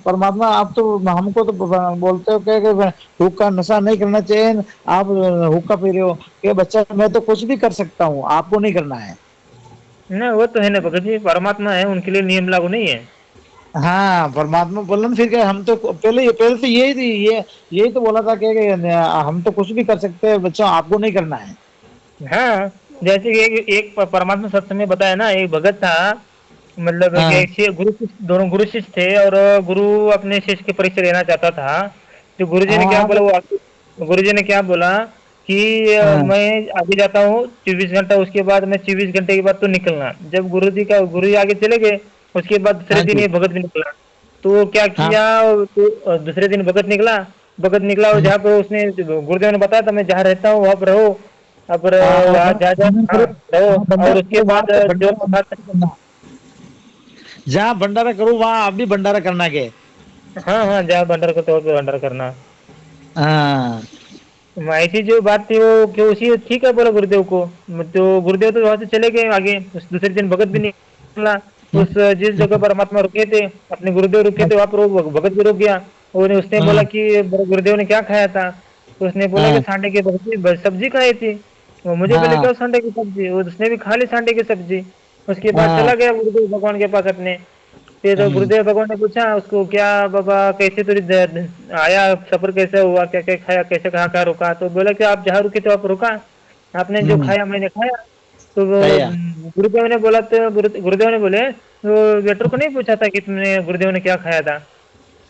परमात्मा आप तो हमको तो बोलते हो कि हुक्का नशा नहीं करना चाहिए, आप हुक्का पी रहे हो। कि बच्चा मैं तो कुछ भी कर सकता हूँ, आपको नहीं करना है। नहीं, वो तो है ना भगत जी, परमात्मा है, उनके लिए नियम लागू नहीं है। हाँ, परमात्मा बोला ना फिर क्या, हम तो पहले तो यही थी, यही तो बोला था कि हम तो कुछ भी कर सकते हैं बच्चों, आपको नहीं करना है। हाँ, जैसे कि एक परमात्मा सत्संग में बताया ना, एक भगत था, मतलब कि हाँ एक गुरु शिष्य, दोनों गुरु शिष्य थे, और गुरु अपने शिष्य की परीक्षा लेना चाहता था। तो गुरुजी ने क्या हाँ बोला, गुरुजी ने क्या बोला कि हाँ मैं आगे जाता हूँ 24 घंटा, उसके बाद मैं 24 घंटे के बाद तो निकलना। जब गुरु जी आगे चले गए, उसके बाद दूसरे हाँ दिन जी ये भगत भी निकला। तो वो क्या हाँ किया, तो दूसरे दिन भगत निकला, और जहाँ पे उसने गुरुदेव ने बताया था, मैं जहाँ रहता हूँ वहाँ पर रहो, अब हाँ, और वहाँ जा जा, भंडारा हाँ करो, रहो। हाँ, भंडारा और उसके करो वहां बाद पे, जो भंडारा करना, जहाँ भंडारा करूँ वहां आप भी भंडारा करना के। हाँ हाँ, जहाँ भंडार को तौर पे भंडार करना। हाँ ऐसी जो बात थी, वो क्यों उसी ठीक है बोला गुरुदेव को। तो गुरुदेव तो वहां से चले गए आगे, उस दूसरे दिन भगत भी निकला। उस जिस जगह परमात्मा रुके थे, अपने गुरुदेव रुके थे, वहां पर वो भगत भी रुक गया। और उसने बोला हाँ कि गुरुदेव ने क्या खाया था, तो उसने बोला कि हाँ सांडे की सब्जी खाई थी। वो मुझे बोले हाँ। क्या संडे की सब्जी, उसने भी खा ली संडे की सब्जी। उसके बाद हाँ। चला गया गुरुदेव भगवान के पास अपने। फिर तो हम्म। गुरुदेव भगवान ने पूछा उसको, क्या बाबा कैसे तुझे आया सफर, कैसे हुआ, क्या क्या खाया, कैसे कहाँ कहाँ रुका? तो बोला कि आप जहाँ रुके तो आप रुका, आपने जो हम्म। खाया मैंने खाया। तो वो सही है। गुरुदेव ने बोला, तो गुरुदेव ने बोले तो वेटर को नहीं पूछा था कि तुमने, गुरुदेव ने क्या खाया था?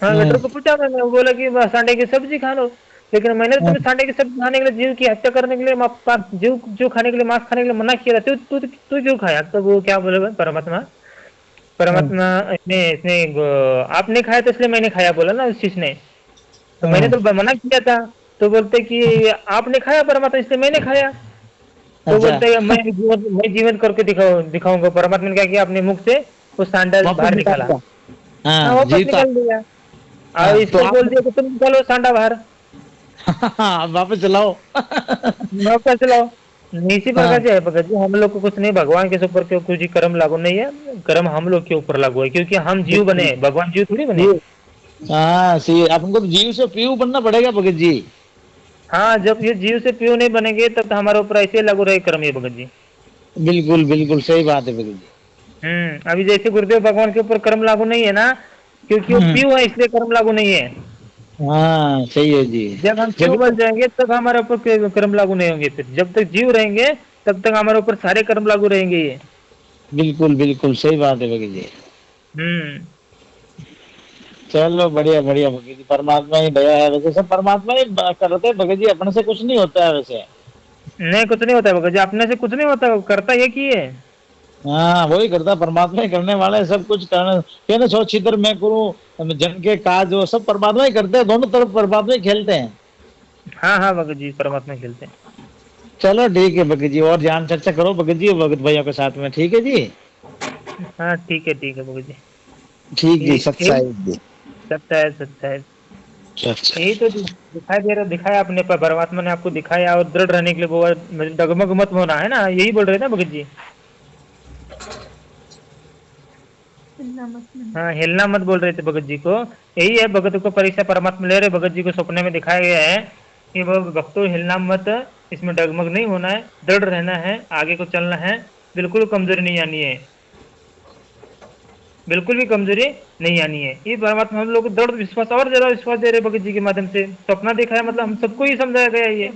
हाँ वेटर हम्म। को पूछा मैंने, वो बोला कि बस संडे की सब्जी खा लो। लेकिन मैंने तो तुम्हें हम्म। संडे की सब्जी खाने के लिए, जीव की हत्या करने के लिए, जीव जो खाने के लिए, मांस खाने के लिए मना किया था, तू तू तू क्यों खाया? तो वो क्या बोले परमात्मा, हम्म। परमात्मा इसने इसने आपने खाया तो इसलिए मैंने खाया, बोला ना उस चीज ने। तो मैंने हम्म। तो मना किया था। तो बोलते कि आपने खाया परमात्मा, इसलिए मैंने खाया। तो अच्छा। बोलते हैं मैं जीवन करके दिखाऊंगा। परमात्मा ने क्या किया, अपने मुख से वो सांडा वापस बाहर निकाल निकाला। दिया। हाँ हाँ वापस जीता। निकाल दिया। और हाँ तो इसको बोल आप दिया कि तुम निकालो सांडा बाहर, हाँ, वापस चलाओ। वापस चलाओ। इसी प्रकार हाँ। से है भगत जी, हम लोग को कुछ नहीं, भगवान के ऊपर के कुछ ही कर्म लागू नहीं है। कर्म हम लोग के ऊपर लागू है, क्योंकि हम जीव बने, बिल्कुल। भगवान जीव थोड़ी बने। ये हाँ सही है, अपन को तो जीव से पीयू बनना पड़ेगा भगत जी। हाँ जब ये जीव से प्यू नहीं बनेंगे तब तो हमारे ऊपर ऐसे लागू रहे कर्म, ये भगत जी। बिल्कुल बिल्कुल सही बात है भगत जी। अभी जैसे गुरुदेव भगवान के ऊपर कर्म लागू नहीं है ना, क्योंकि वो हम्म। प्यू है इसलिए कर्म लागू नहीं है। हाँ सही है जी। जब हम प्यू जब बन जाएंगे तब हमारे ऊपर कर्म लागू नहीं होंगे। फिर जब तक जीव रहेंगे तब तक हमारे ऊपर सारे कर्म लागू रहेंगे ये। बिल्कुल बिल्कुल सही बात है भगत जी। हम्म चलो बढ़िया बढ़िया भगत जी, परमात्मा ही दया है, वैसे सब परमात्मा ही करते हैं भगत जी, अपने से कुछ नहीं होता है वैसे। नहीं कुछ नहीं होता है भगत जी, अपने से कुछ नहीं होता, वो करता ये की है। हाँ वही करता, परमात्मा ही करने वाला है सब कुछ करने। कहने सो छितर मैं करूँ जन के काज, वो सब परमात्मा ही करते हैं, दोनों तरफ परमात्मा ही खेलते हैं। हाँ हाँ भगत जी, परमात्मा खेलते हैं। चलो ठीक है भगत जी, और ध्यान चर्चा करो भगत जी भगत भैया के साथ में, ठीक है जी। हाँ ठीक है भगत जी। ठीक जी, यही सत्साई जी। सत्य है, सत्य है। अच्छा। यही तो दिखाई दे रहा, दिखाया अपने पर, परमात्मा ने आपको दिखाया, और दृढ़ रहने के लिए वो डगमग मत होना है ना, यही बोल रहे थे ना भगत जी। हाँ हिलना मत बोल रहे थे भगत जी को। यही है भगत को परीक्षा परमात्मा ले रहे, भगत जी को सपने में दिखाया गया है कि वो भक्तों हिलना मत, इसमें डगमग नहीं होना है, दृढ़ रहना है, आगे को चलना है, बिल्कुल कमजोरी नहीं आनी है, बिल्कुल भी कमजोरी नहीं आनी है। ये परमात्मा हम लोग को दृढ़ विश्वास, और ज्यादा विश्वास दे रहे भगत जी के माध्यम से। सपना देखा है मतलब हम सबको ही समझाया गया है ये।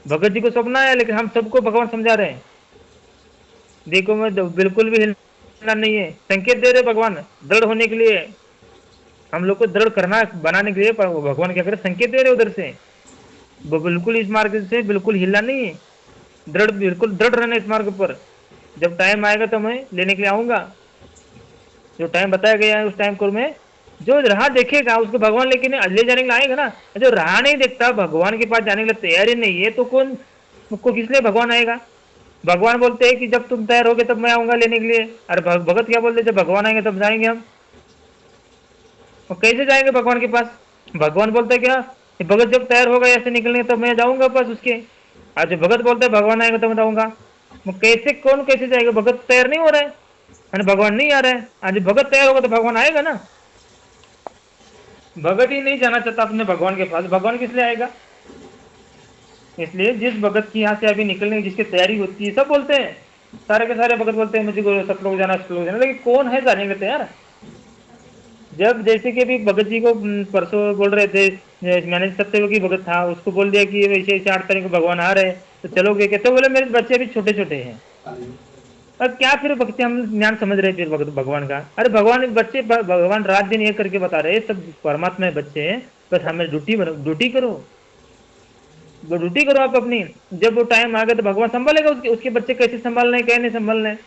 भगत जी को सपना है लेकिन हम सबको भगवान समझा रहे हैं। देखो मैं बिल्कुल भी हिलना नहीं है, संकेत दे रहे भगवान दृढ़ होने के लिए। हम लोग को दृढ़ करना, बनाने के लिए भगवान क्या करे, संकेत दे रहे उधर से। वो बिल्कुल इस मार्ग से बिल्कुल हिलना नहीं है, दृढ़, बिल्कुल दृढ़ रहना इस मार्ग पर। जब टाइम आएगा तो मैं लेने के लिए आऊंगा। जो टाइम बताया गया है उस टाइम को मैं, जो राह देखेगा उसको भगवान लेके ले जाने के लिए आएगा ना। जो राह नहीं देखता, भगवान के पास जाने के लिए तैयारी नहीं है, तो कौन को किस लिए भगवान आएगा? भगवान बोलते हैं कि जब तुम तैयार होगे तब मैं आऊंगा लेने के लिए। अरे भगत क्या बोलते हैं, जब भगवान आएंगे तब जाएंगे हम। और कैसे जाएंगे भगवान के पास? भगवान बोलते हैं क्या, कि भगत जब तैयार होगा ऐसे निकलने तब मैं जाऊंगा पास उसके। आज भगत बोलते हैं भगवान आएगा तो मैं जाऊंगा। वो कैसे, कौन कैसे जाएगा? भगत तैयार नहीं हो रहा है, भगवान नहीं आ रहा है। आज भगत तैयार होगा तो भगवान आएगा ना। भगत ही नहीं जाना चाहता अपने भगवान के पास, भगवान किस लिए आएगा? इसलिए जिस भगत की यहाँ से अभी निकलने की जिसकी तैयारी होती है, सब बोलते हैं, सारे के सारे भगत बोलते हैं मुझे सतलोक जाना, सतलोक जाना, लेकिन कौन है जाने के तैयार? जब जैसे कि अभी भगत जी को परसों बोल रहे थे, मैंने सत्ययोगी भगत था, उसको बोल दिया कि वैसे ऐसे 8 तारीख को भगवान आ रहे हैं तो चलोगे क्या? तो बोले मेरे बच्चे अभी छोटे छोटे हैं। अब क्या फिर भक्ति हम ज्ञान समझ रहे हैं फिर भगत भगवान का? अरे भगवान बच्चे, भगवान रात दिन ये करके बता रहे हैं, सब परमात्मा है बच्चे हैं, बस हमें ड्यूटी करो, वो ड्यूटी करो आप अपनी। जब वो टाइम आ गया तो भगवान संभालेगा उसके बच्चे, कैसे संभालना है, कैसे नहीं संभालना है।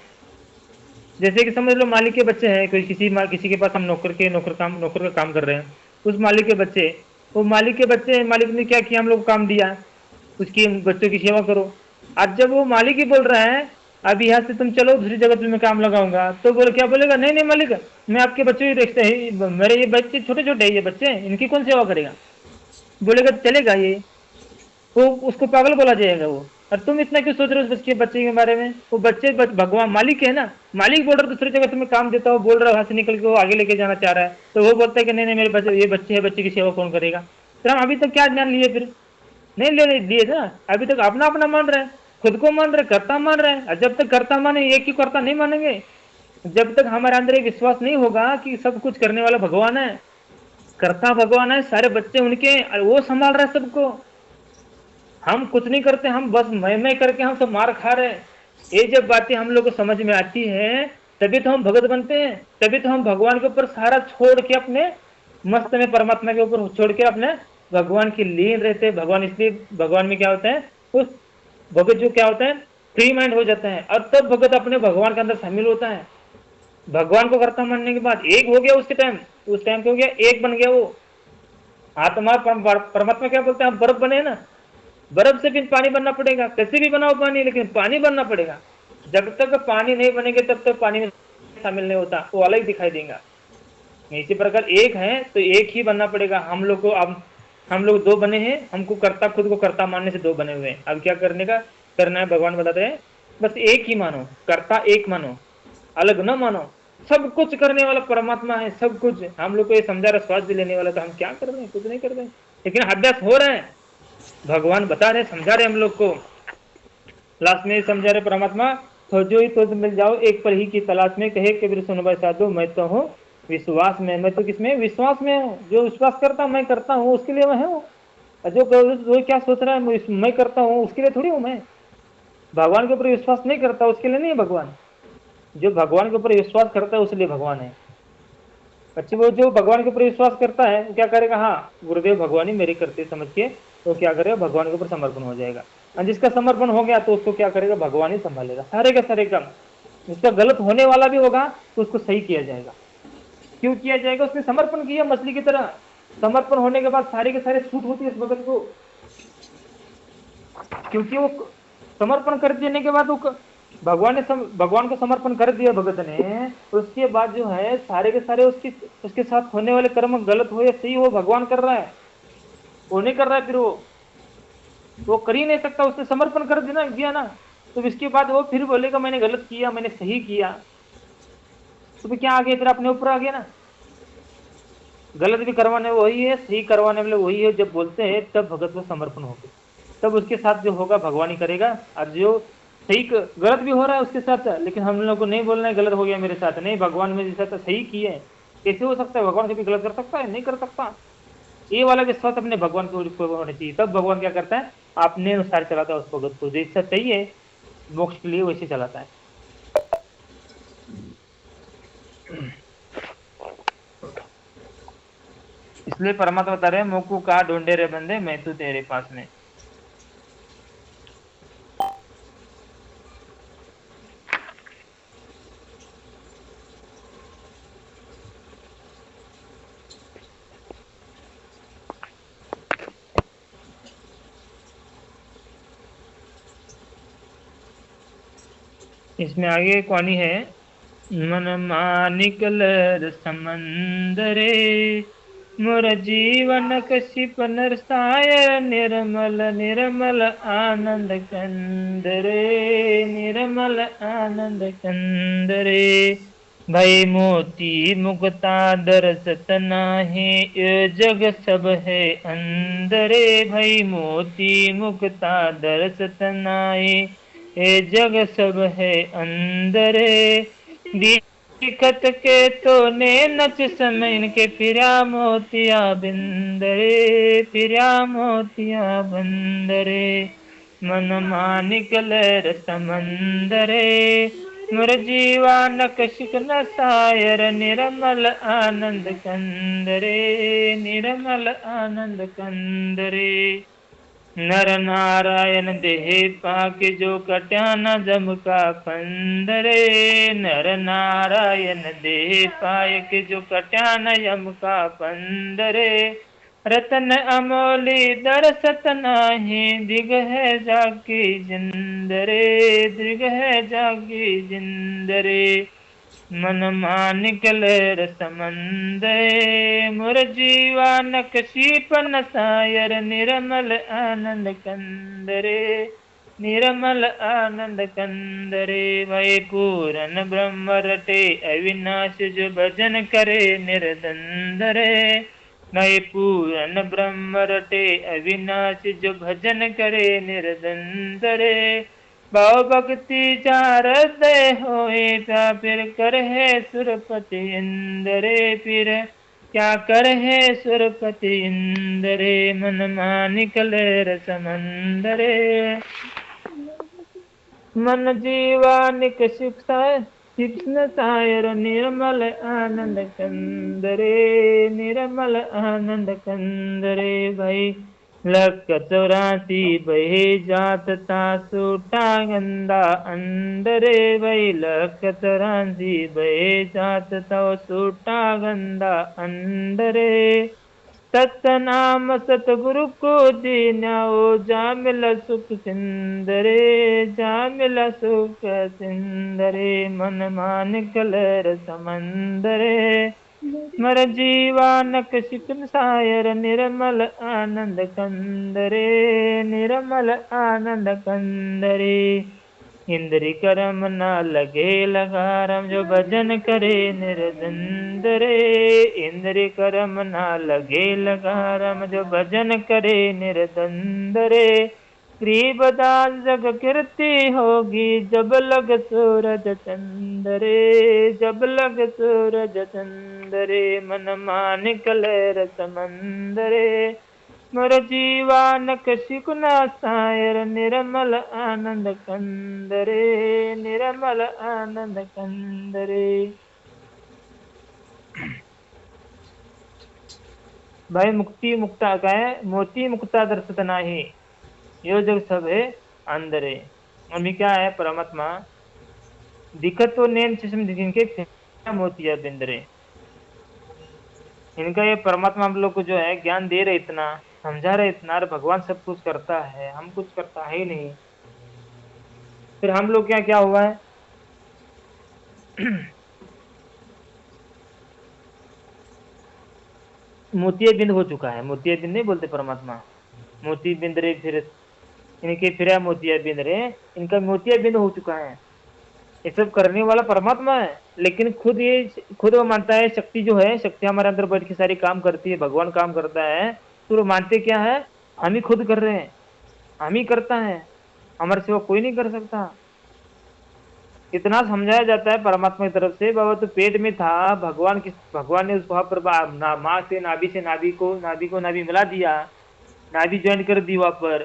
जैसे कि समझ लो मालिक के बच्चे हैं, कोई किसी के पास हम नौकर का काम कर रहे हैं, उस मालिक के बच्चे, वो मालिक के बच्चे, मालिक ने क्या किया, हम लोग को काम दिया, उसकी बच्चों की सेवा करो। आज जब वो मालिक ही बोल रहा है अब यहाँ से तुम चलो दूसरी जगह तुम्हें काम लगाऊंगा, तो बोले क्या बोलेगा, नहीं नहीं मालिक, मैं आपके बच्चों ही देखते हैं, मेरे ये बच्चे छोटे छोटे हैं, ये बच्चे इनकी कौन सेवा करेगा? बोलेगा चलेगा ये, वो उसको पागल बोला जाएगा वो। और तुम इतना क्यों सोच रहे हो उसके बच्चे के बारे में? वो बच्चे भगवान मालिक है ना, मालिक बोल रहा है दूसरी जगह तुम्हें काम देता हो, बोल रहा है वहां से निकल के वो आगे लेके जाना चाह रहा है, तो वो बोलता है कि नहीं नहीं मेरे बच्चे, ये बच्चे है, बच्चे की सेवा कौन करेगा? फिर हम अभी तक क्या ज्ञान लिए फिर? नहीं ले लिए था, अभी तक अपना अपना मान रहे हैं। खुद को मान रहे, कर्ता मान रहे हैं। जब तक कर्ता माने, एक ही कर्ता नहीं मानेंगे। जब तक हमारे अंदर ये विश्वास नहीं होगा कि सब कुछ करने वाला भगवान है, कर्ता भगवान है, सारे बच्चे उनके, और वो संभाल रहे हैं सबको। हम कुछ नहीं करते, हम बस मैं करके हम सब मार खा रहे हैं। ये जब बातें हम लोग को समझ में आती है, तभी तो हम भगत बनते हैं। तभी तो हम भगवान के ऊपर सारा छोड़ के, अपने मस्त में परमात्मा के ऊपर छोड़ के अपने भगवान की लीन रहते हैं। भगवान, इसलिए भगवान में क्या होता है, उस भगत जो क्या होता है, फ्री माइंड हो जाता है, और तब भगत अपने भगवान के अंदर शामिल होता है। भगवान को कर्ता मानने के बाद एक हो गया, उसके टाइम, उस टाइम पे हो गया, एक बन गया वो आत्मा। परमात्मा क्या बोलते हैं, हम बर्फ बने ना, बर्फ से भी पानी बनना पड़ेगा, कैसे भी बनाओ पानी, लेकिन पानी बनना पड़ेगा। जब तक पानी नहीं बनेंगे तब तक पानी में शामिल नहीं होता, वो अलग दिखाई देगा। इसी प्रकार एक है तो एक ही बनना पड़ेगा हम लोग को। अब हम लोग दो बने हैं, हमको कर्ता, खुद को कर्ता मानने से दो बने हुए हैं। अब क्या करने का करना है, भगवान बताते हैं, बस एक ही मानो, कर्ता एक मानो, अलग न मानो। सब कुछ करने वाला परमात्मा है, सब कुछ। हम लोग को ये समझा रहा, स्वाद भी लेने वाला, तो हम क्या कर रहे हैं, कुछ नहीं कर रहे हैं, लेकिन अभ्यास हो रहा है। भगवान बता रहे, समझा रहे हम लोग को। लास्ट में समझा रहे परमात्मा, खोजो ही तो मिल जाओ, एक पर ही की तलाश में, कहे कबीर सुन भाई साधु, मैं तो हूँ विश्वास में। मैं तो किसमें, विश्वास में हूँ। जो विश्वास करता मैं करता हूँ, उसके लिए मैं हूँ। जो क्या सोच रहा है मैं करता हूँ, उसके लिए थोड़ी हूँ मैं। भगवान के ऊपर विश्वास नहीं करता, उसके लिए नहीं भगवान। जो भगवान के ऊपर विश्वास करता है, उसके लिए भगवान है। अच्छी, वो जो भगवान के ऊपर विश्वास करता है, वो क्या करेगा, हाँ गुरुदेव भगवान ही मेरी करते समझ के, तो क्या करेगा, भगवान के ऊपर समर्पण हो जाएगा। और जिसका समर्पण हो गया, तो उसको क्या करेगा, भगवान ही संभालेगा सारे का सारे काम। जिसका गलत होने वाला भी होगा, तो उसको सही किया जाएगा। क्यों किया जाएगा, उसने समर्पण किया मछली की तरह। समर्पण होने के बाद सारे के सारे छूट होती है इस भगत को, क्योंकि वो समर्पण कर देने के बाद वो भगवान ने भगवान को समर्पण कर दिया भगत ने। उसके बाद जो है सारे के सारे उसके साथ होने वाले कर्म, गलत हो या सही हो, भगवान कर रहा है, वो नहीं कर रहा है। फिर वो कर ही नहीं सकता, उसने समर्पण कर देना दिया ना। तो इसके बाद वो फिर बोलेगा मैंने गलत किया, मैंने सही किया, तो फिर क्या आ गया, फिर अपने ऊपर आ गया ना। गलत भी करवाने वही है, सही करवाने वाले वही है। जब बोलते हैं तब भगत को समर्पण हो गया, तब उसके साथ जो होगा भगवान ही करेगा। और जो सही गलत भी हो रहा है उसके साथ, लेकिन हम लोग को नहीं बोलना है गलत हो गया मेरे साथ, नहीं, भगवान मेरे साथ सही किए। कैसे हो सकता है, भगवान कभी गलत कर सकता है, नहीं कर सकता। ये वाला विश्वास अपने भगवान के ऊपर होना चाहिए। तब भगवान क्या करता है, अपने अनुसार चलाता है उस भगत को, जैसा चाहिए मोक्ष के लिए वैसे चलाता है। इसलिए परमात्मा बता रहे, मोकू का ढूंढे रे बंदे, मैं तो तेरे पास में। इसमें आगे कहानी है, मन मानिक लहर समंदरे, मोर जीवन कशिप नरसाय, निर्मल निर्मल आनंद कंदरे, निर्मल आनंद कंदरे। भाई मोती मुक्ता दरसत नाही, ये जग सब है अंदरे। भाई मोती मुक्ता दरसत नाही, ये जग सब है अंदरे। दिखत के तो ने नच समय इनके, फिरा मोतिया बिंदरे, फिरा मोतिया बंदरे। मन मानिक लहर समंदरे, मुर जीवा नकशिक नसायर, निर्मल आनंद कंदरे, निर्मल आनंद कंदरे। नर नारायण देह पाके, जो कट्या न जम का फंदरे। नर नारायण देह पाय के, जो कट्या न यम का फंदरे। रतन अमोली दरसत नाही, दिग है जागी जिंदरे, दिग है जागी जिंदरे। मन मानिक लहर समंदरे, मुर जीवा नकशीप नसायर, निर्मल आनंद कंदरे, निर्मल आनंद कंदरे। वै पूरन ब्रह्म रटे, अविनाश जो भजन करे निर्दंदरे। वै पूरन ब्रह्म रटे, अविनाश जो भजन करे निर्दंदरे। भाव भक्ति चार हृदय होए क्या फिर कर है सुरपति इंद्रे फिर क्या कर है सुरपति इंद्रे मन मानिक लहर समंदरे मन जीवानिक शिक्षा शिक्षण सायर निर्मल आनंद कंदरे निर्मल आनंद कंदरे भाई लख 84 बहे जात ता सूटा गंदा अंदरे भाई लख 84 बहे जात तो सूटा गंदा अंदरे सतनाम सतगुरु को दीन्याओ जा मिला सुख सिंदरे जा मिला सुख सिंदरे मन मान कलर समंदरे मर जीवानक शिकन सायर निर्मल आनंद कंदरे निर्मल आनंद कंदरे इंद्री करम न लगे लगारम जो भजन करे निरदंदरे इंद्री करम न लगे लगारम जो भजन करे निरदंदरे बदाल जग कीर्ति होगी जब लग सूरज चंदरे जब लग सूरज चंदरे मन मान कलर समंदरे मर जीवानक शिकुना सायर निर्मल आनंद कंदरे निर्मल आनंद कंदरे। भाई मुक्ति मुक्ता का है मोती मुक्ता दर्शत नाही यो जग सब है अंदरे। और क्या है परमात्मा दिखत तो नैन चश्म जिनके मोतिया बिंदरे। इनका ये परमात्मा हम लोग को जो है ज्ञान दे रहे इतना समझा रहे इतना और भगवान सब कुछ करता है हम कुछ करता है ही नहीं। फिर हम लोग क्या क्या हुआ है मोतिया बिंद हो चुका है। मोतिया बिंद नहीं बोलते परमात्मा मोती बिंद रे फिर इनके फिर मोतिया बिंद रे इनका मोतिया बिंद हो चुका है। ये सब करने वाला परमात्मा है लेकिन खुद वो मानता है शक्ति जो है शक्ति हमारे अंदर बैठ के सारी काम करती है भगवान काम करता है। तो वो मानते क्या है हम ही खुद कर रहे हैं हम ही करता है हमारे सिवा कोई नहीं कर सकता। इतना समझाया जाता है परमात्मा की तरफ से बाबा तो पेट में था भगवान ने उसको पर माँ से नाभि को नाभि मिला दिया नाभि ज्वाइन कर दी वहां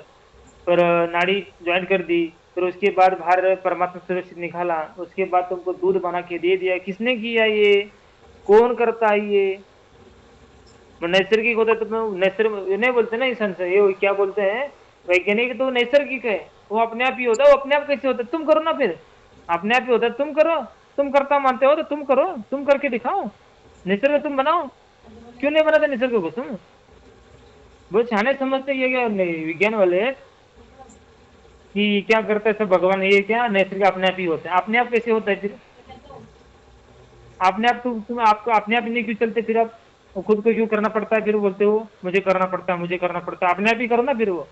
पर नाड़ी ज्वाइन कर दी फिर उसके बाद बाहर परमात्मा सुरक्षित निकाला उसके बाद तुमको दूध बना के दे दिया। किसने किया ये कौन करता है ये नैसर्गिक होता है तो नैसर्गिक नहीं बोलते ना ये क्या बोलते हैं वैज्ञानिक तो नैसर्गिक है वो अपने आप ही होता है। वो अपने आप कैसे होता है तुम करो ना फिर अपने आप ही होता है तुम करो तुम करता मानते हो तो तुम करो तुम करके दिखाओ निसर्ग तुम बनाओ क्यों नहीं बनाते निसर्ग को तुम। वो छाने समझते ये क्या विज्ञान वाले कि क्या करता है सब भगवान ये क्या नैसर्गिक अपने आप ही होता है। अपने आप कैसे होता है फिर अपने आप तुम आपको अपने आप नहीं क्यों चलते फिर आप खुद को क्यों करना पड़ता है फिर बोलते हो मुझे करना पड़ता है अपने आप ही करो ना फिर वो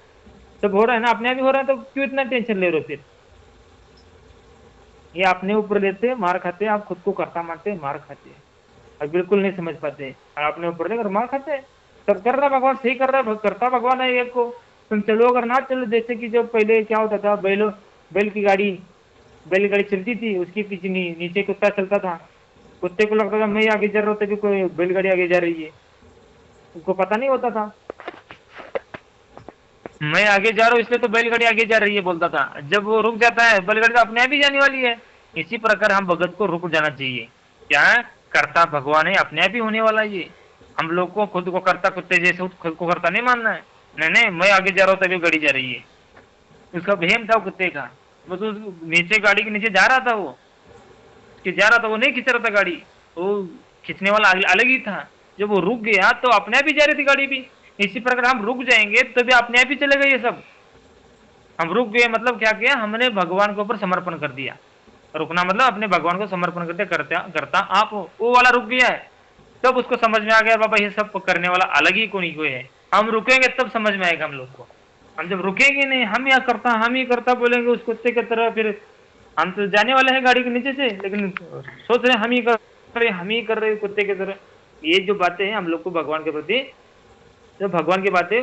सब हो रहा है ना अपने आप ही हो रहा है तो क्यों इतना टेंशन ले रहे हो फिर। ये अपने ऊपर लेते मार खाते आप खुद को करता मानते मार खाते और बिल्कुल नहीं समझ पाते और अपने ऊपर लेकर मार खाते सब कर रहा भगवान सही कर रहा करता भगवान है एक को तुम चलो अगर ना चलो जैसे कि जो पहले क्या होता था बैलगाड़ी चलती थी उसके पीछे नीचे कुत्ता चलता था कुत्ते को लगता था मैं आगे जा रहा हूँ तभी कोई बैलगाड़ी आगे जा रही है उसको पता नहीं होता था मैं आगे जा रहा हूँ इसलिए तो बैलगाड़ी आगे जा रही है बोलता था। जब वो रुक जाता है बैलगाड़ी तो अपने आप ही जाने वाली है। इसी प्रकार हम भगत को रुक जाना चाहिए क्या करता भगवान है अपने आप ही होने वाला ये हम लोग को खुद को करता कुत्ते जैसे खुद को करता नहीं मानना है। नहीं मैं आगे जा रहा हूँ तभी गाड़ी जा रही है उसका वहम था कुत्ते का वो तो नीचे गाड़ी के नीचे जा रहा था वो नहीं खींच रहा था गाड़ी वो खींचने वाला अलग ही था। जब वो रुक गया तो अपने आप ही जा रही थी गाड़ी भी। इसी प्रकार हम रुक जाएंगे तो भी अपने आप ही चलेगा ये सब। हम रुक गए मतलब क्या किया हमने भगवान के ऊपर समर्पण कर दिया। रुकना मतलब अपने भगवान को समर्पण कर दिया करता आप वो वाला रुक गया है तब उसको समझ में आ गया बाबा ये सब करने वाला अलग ही कोई है। हम रुकेंगे तब समझ में आएगा हम लोग को। हम जब रुकेंगे नहीं हम ही करता बोलेंगे उस कुत्ते की तरह फिर हम तो जाने वाले हैं गाड़ी के नीचे से लेकिन सोच रहे हम ही कर रहे कुत्ते की तरह। ये जो बातें हैं हम लोग को भगवान के प्रति तो भगवान की बातें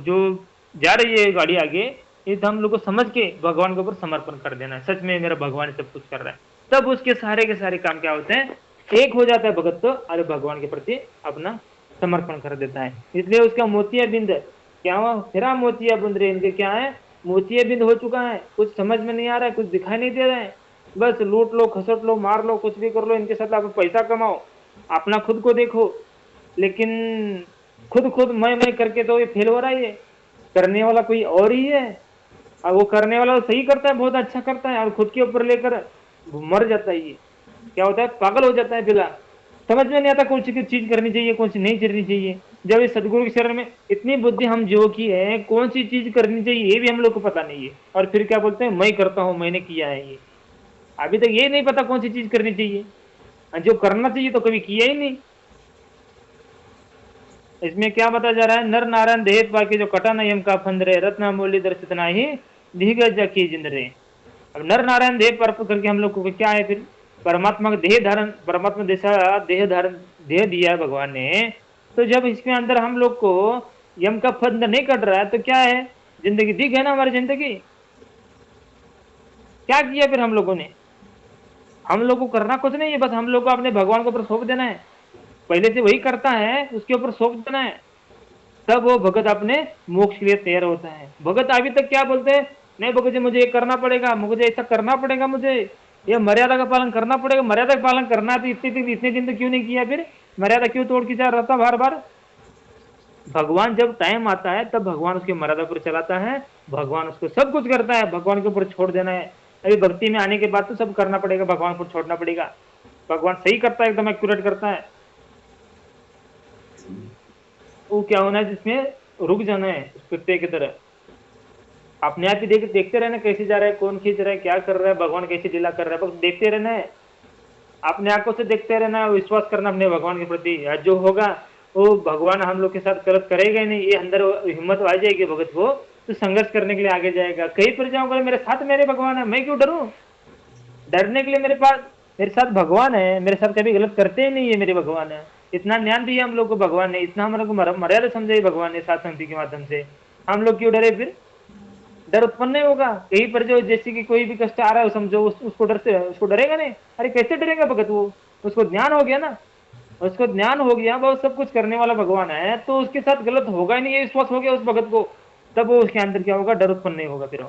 जो जा रही है गाड़ी आगे ये तो हम लोग को समझ के भगवान के ऊपर समर्पण कर देना है, सच में मेरा भगवान सब कुछ कर रहा है, तब उसके सारे के सारे काम क्या होते हैं, एक हो जाता है भगत तो, अरे भगवान के प्रति अपना समर्पण कर देता है। इसलिए उसका मोतिया बिंद क्या हुआ, फिर मोतिया बिंद रे, इनके क्या है, मोतिया बिंद हो चुका है, कुछ समझ में नहीं आ रहा है, कुछ दिखाई नहीं दे रहा है, बस लूट लो, खसट लो, मार लो, कुछ भी कर लो, इनके साथ आप पैसा कमाओ, अपना खुद को देखो, लेकिन खुद मैं करके तो ये फेल हो रहा है, ये करने वाला कोई और ही है, और वो करने वाला तो सही करता है, बहुत अच्छा करता है, और खुद के ऊपर लेकर मर जाता है, ये क्या होता है, पागल हो जाता है, बिला समझ में नहीं आता कौन सी चीज करनी चाहिए, कौन सी नहीं करनी चाहिए। जब इस सदगुरु के शरण में इतनी बुद्धि हम जो की है, कौन सी चीज करनी चाहिए ये भी हम लोग को पता नहीं है, और फिर क्या बोलते हैं, मैं करता हूं, मैंने किया है, ये अभी तक ये नहीं पता कौन सी चीज करनी चाहिए, जो करना चाहिए तो कभी किया ही नहीं। इसमें क्या बताया जा रहा है, नर नारायण देह पाके जो कटा न यम का फंदरे, रत्न मूल्य दर्शित नाही दिग जकी जिंदरे। अब नर नारायण देह पर करके हम लोग को क्या है, फिर परमात्मा का देह धारण, परमात्मा जैसा देह धारण देह दिया है भगवान ने, तो जब इसके अंदर हम लोग को यम का फंद नहीं कट रहा है तो क्या है, जिंदगी दिख है ना हमारी जिंदगी, क्या किया फिर हम लोगों ने, हम लोग को करना कुछ नहीं है, बस हम लोग को अपने भगवान के ऊपर सौंप देना है, पहले से वही करता है उसके ऊपर सौंप देना है, तब वो भगत अपने मोक्ष के लिए तैयार होता है। भगत अभी तक क्या बोलते हैं, नहीं भगत जी मुझे ये करना पड़ेगा, मुझे ऐसा करना पड़ेगा, मुझे ये मर्यादा का पालन करना पड़ेगा, मर्यादा का पालन करना है तो इतने दिन तो क्यों नहीं किया, फिर मर्यादा क्यों तोड़ के जा रहा था बार बार। भगवान जब टाइम आता है तब भगवान उसके मर्यादा पर चलाता है, भगवान उसको सब कुछ करता है, भगवान के ऊपर छोड़ देना है। अभी भक्ति में आने के बाद तो सब करना पड़ेगा, भगवान पर छोड़ना पड़ेगा, भगवान सही करता है, एकदम एक्यूरेट करता है। वो क्या होना है, जिसमें रुक जाना है कुत्ते की तरह, अपने आप ही देखते रहना कैसे जा रहा है, कौन खींच रहा है, क्या कर रहा है, भगवान कैसे ढीला कर रहा है, बस देखते रहना है, अपने आंखों से देखते रहना है, विश्वास करना अपने भगवान के प्रति, जो होगा वो भगवान हम लोग के साथ गलत करेगा ही नहीं, ये अंदर हिम्मत आ जाएगी भगत को, तो संघर्ष करने के लिए आगे जाएगा, कहीं पर जाऊंगा मेरे साथ मेरे भगवान है, मैं क्यों डरूं, डरने के लिए मेरे पास मेरे साथ भगवान है, मेरे साथ कभी गलत करते ही नहीं है मेरे भगवान है, इतना ज्ञान दिया हम लोग को भगवान ने, इतना हम लोग को मर्यादा समझाई भगवान ने सात संगति के माध्यम से, हम लोग क्यों डरे, फिर डर उत्पन्न नहीं होगा कहीं पर, जो जैसे कि कोई भी कष्ट आ रहा है समझो उसको डर से, उसको डरेगा नहीं, अरे कैसे डरेगा भगत, वो उसको ज्ञान हो गया ना, उसको ज्ञान हो गया, वो सब कुछ करने वाला भगवान है, तो उसके साथ गलत होगा ही नहीं, ये विश्वास हो गया उस भगत को, तब वो उसके अंदर क्या होगा, डर उत्पन्न नहीं होगा, फिर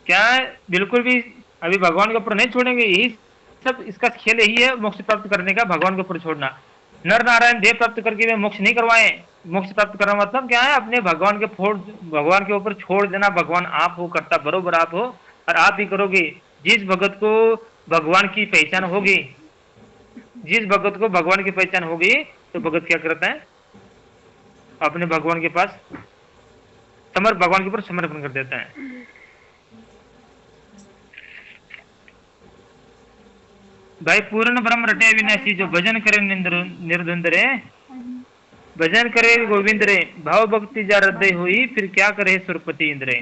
क्या है, बिल्कुल भी अभी भगवान के ऊपर नहीं छोड़ेंगे, यही सब इसका खेल यही है, मोक्ष प्राप्त करने का, भगवान के ऊपर छोड़ना। नर नारायण देह प्राप्त करके वे मोक्ष नहीं करवाए, मोक्ष प्राप्त करना मतलब क्या है, अपने भगवान के ऊपर छोड़ देना, भगवान आप हो, करता बरोबर आप हो, और आप ही करोगे। जिस भगत को भगवान की पहचान होगी, जिस भगत को भगवान की पहचान होगी, तो भगत क्या करता है, अपने भगवान के पास भगवान के ऊपर समर्पण कर देता है। भाई पूर्ण ब्रह्म रटे अविनाशी, जो भजन करे निर्द्वंद रे, भजन करे गोविंद रे, भाव भक्ति जा हृदय हुई, फिर क्या करे सुरपति इंद्र।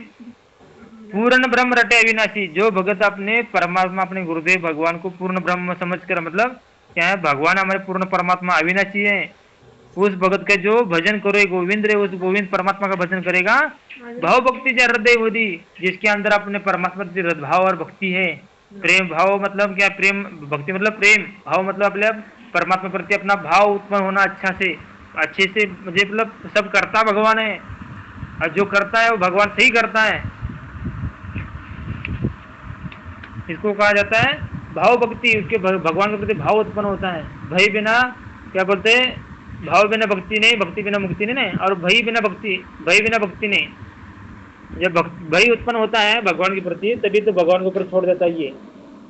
पूर्ण ब्रह्म रटे अविनाशी, जो भगत अपने परमात्मा अपने गुरुदेव भगवान को पूर्ण ब्रह्म समझकर, मतलब क्या है, भगवान हमारे पूर्ण परमात्मा अविनाशी है, उस भगत का जो भजन करे गोविंद रे, उस गोविंद परमात्मा का भजन करेगा, भाव भक्ति जा हृदय होती, जिसके अंदर अपने परमात्मा भाव और भक्ति है, प्रेम भाव मतलब क्या, प्रेम भक्ति मतलब प्रेम, भाव मतलब अपने परमात्मा प्रति अपना भाव उत्पन्न होना, अच्छे से मुझे मतलब सब करता भगवान है, और जो करता है वो भगवान सही करता है, इसको कहा जाता है भाव भक्ति, उसके भगवान के प्रति भाव उत्पन्न होता है। भय बिना क्या बोलते हैं, भाव बिना भक्ति नहीं, भक्ति बिना मुक्ति नहीं, और भय बिना भक्ति नहीं। जब भय उत्पन्न होता है भगवान के प्रति, तभी तो भगवान के ऊपर छोड़ देता है ये,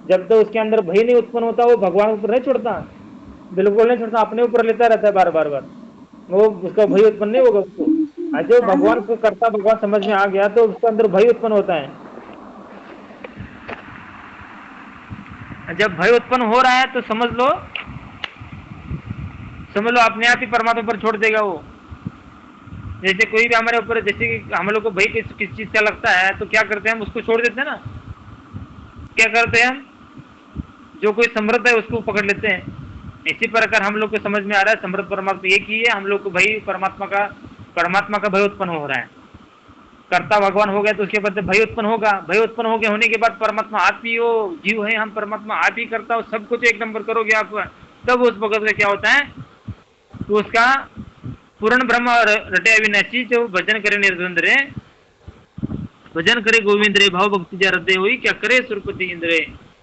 जब तो उसके अंदर भय नहीं उत्पन्न होता, वो भगवान के ऊपर नहीं छोड़ता, बिल्कुल नहीं छोड़ता, अपने ऊपर लेता रहता है बार बार, वो उसका भय उत्पन्न नहीं होगा उसको, जो भगवान को करता भगवान समझ में आ गया तो उसके अंदर भय उत्पन्न होता है। जब भय उत्पन्न हो रहा है तो समझ लो अपने आप ही परमात्मा पर छोड़ देगा वो। जैसे कोई भी हमारे ऊपर, जैसे कि हम लोग को भय किस चीज का लगता है तो क्या करते हैं, हम उसको छोड़ देते हैं ना, क्या करते हैं, जो कोई समृद्ध है उसको पकड़ लेते हैं। इसी प्रकार हम लोग को समझ में आ रहा है समृद्ध परमात्मा एक ही है, हम लोग को भय परमात्मा का भय उत्पन्न हो रहा है, कर्ता भगवान हो गया तो उसके बाद भय उत्पन्न होगा, भय उत्पन्न हो गया होने के बाद परमात्मा आप ही हो, जीव है हम, परमात्मा आप ही करता हो, सब कुछ एक नंबर करोगे आप, तब उस भगत का क्या होता है, तो उसका पूर्ण ब्रह्म और रटे अविनाशी जो भजन करे निर्द्वंद रे, भजन करे गोविंद रे, भाव भक्ति जा हृदय हुई क्या करे सुरपति इंद्र,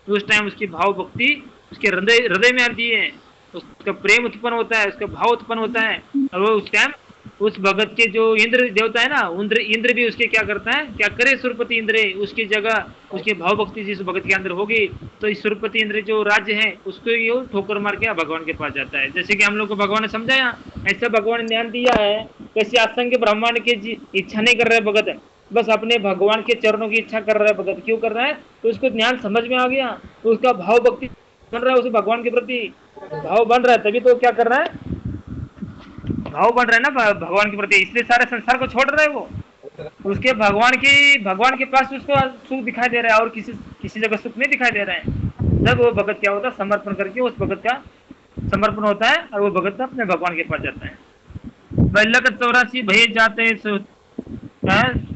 तो उस टाइम उसकी भाव भक्ति उसके हृदय हृदय में आती है, उसका प्रेम उत्पन्न होता है, उसका भाव उत्पन्न होता है, और वो उस टाइम उस भगत के जो इंद्र देवता है ना, इंद्र भी उसके क्या करता है, क्या करे सुरपति इंद्र, उसकी जगह उसके भाव भक्ति जिस भगत के अंदर होगी तो इस सुरपति इंद्र जो राज्य है उसको ये ठोकर मार के भगवान के पास जाता है। जैसे कि हम लोग को भगवान ने समझाया, ऐसा भगवान ने ध्यान दिया है, कैसे असंख्य ब्रह्मांड की इच्छा नहीं कर रहे भगत, बस अपने भगवान के चरणों की इच्छा कर रहा है भगत, क्यों कर रहा है, तो उसको ज्ञान समझ में आ गया, तो उसका भाव भक्ति बन रहा है, उसे भगवान के प्रति भाव बन रहा है, तभी तो क्या कर रहा है, भाव बन रहा है ना भगवान के प्रति, इसलिए सारे संसार को छोड़ रहा है वो, उसके भगवान के पास उसको सुख दिखाई दे रहा है और किसी जगह सुख नहीं दिखाई दे रहा है। जब वो भगत क्या होता है, समर्पण करके उस भगत का समर्पण होता है और वो भगत अपने भगवान के पास जाता है। बल्लक 84 भय जाते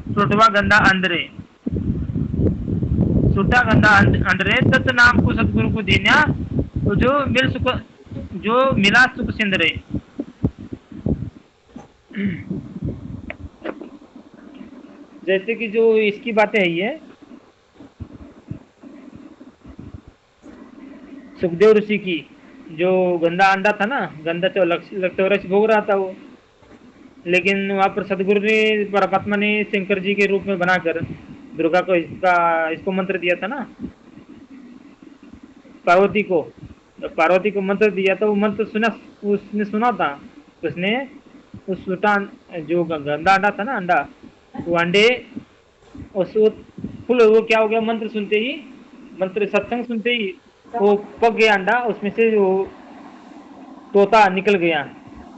सुटवा गंदा अंदरे, सुटा गंदा अंदरे तत् नाम को सतगुरु को देना, तो जो मिला सुख सिंदरे। जैसे कि जो इसकी बातें है, ये सुखदेव ऋषि की, जो गंदा अंडा था ना, गंदा चौरस भोग रहा था वो, लेकिन वहां पर सदगुरु ने परमात्मा ने शंकर जी के रूप में बनाकर दुर्गा को इसको मंत्र दिया था ना, पार्वती को मंत्र दिया, तो वो मंत्र उसने सुना था, उसने उस जो गंदा अंडा था ना, अंडा, वो अंडे उस फुल, वो क्या हो गया, मंत्र सत्संग सुनते ही वो पक गया अंडा, उसमें से वो तोता निकल गया,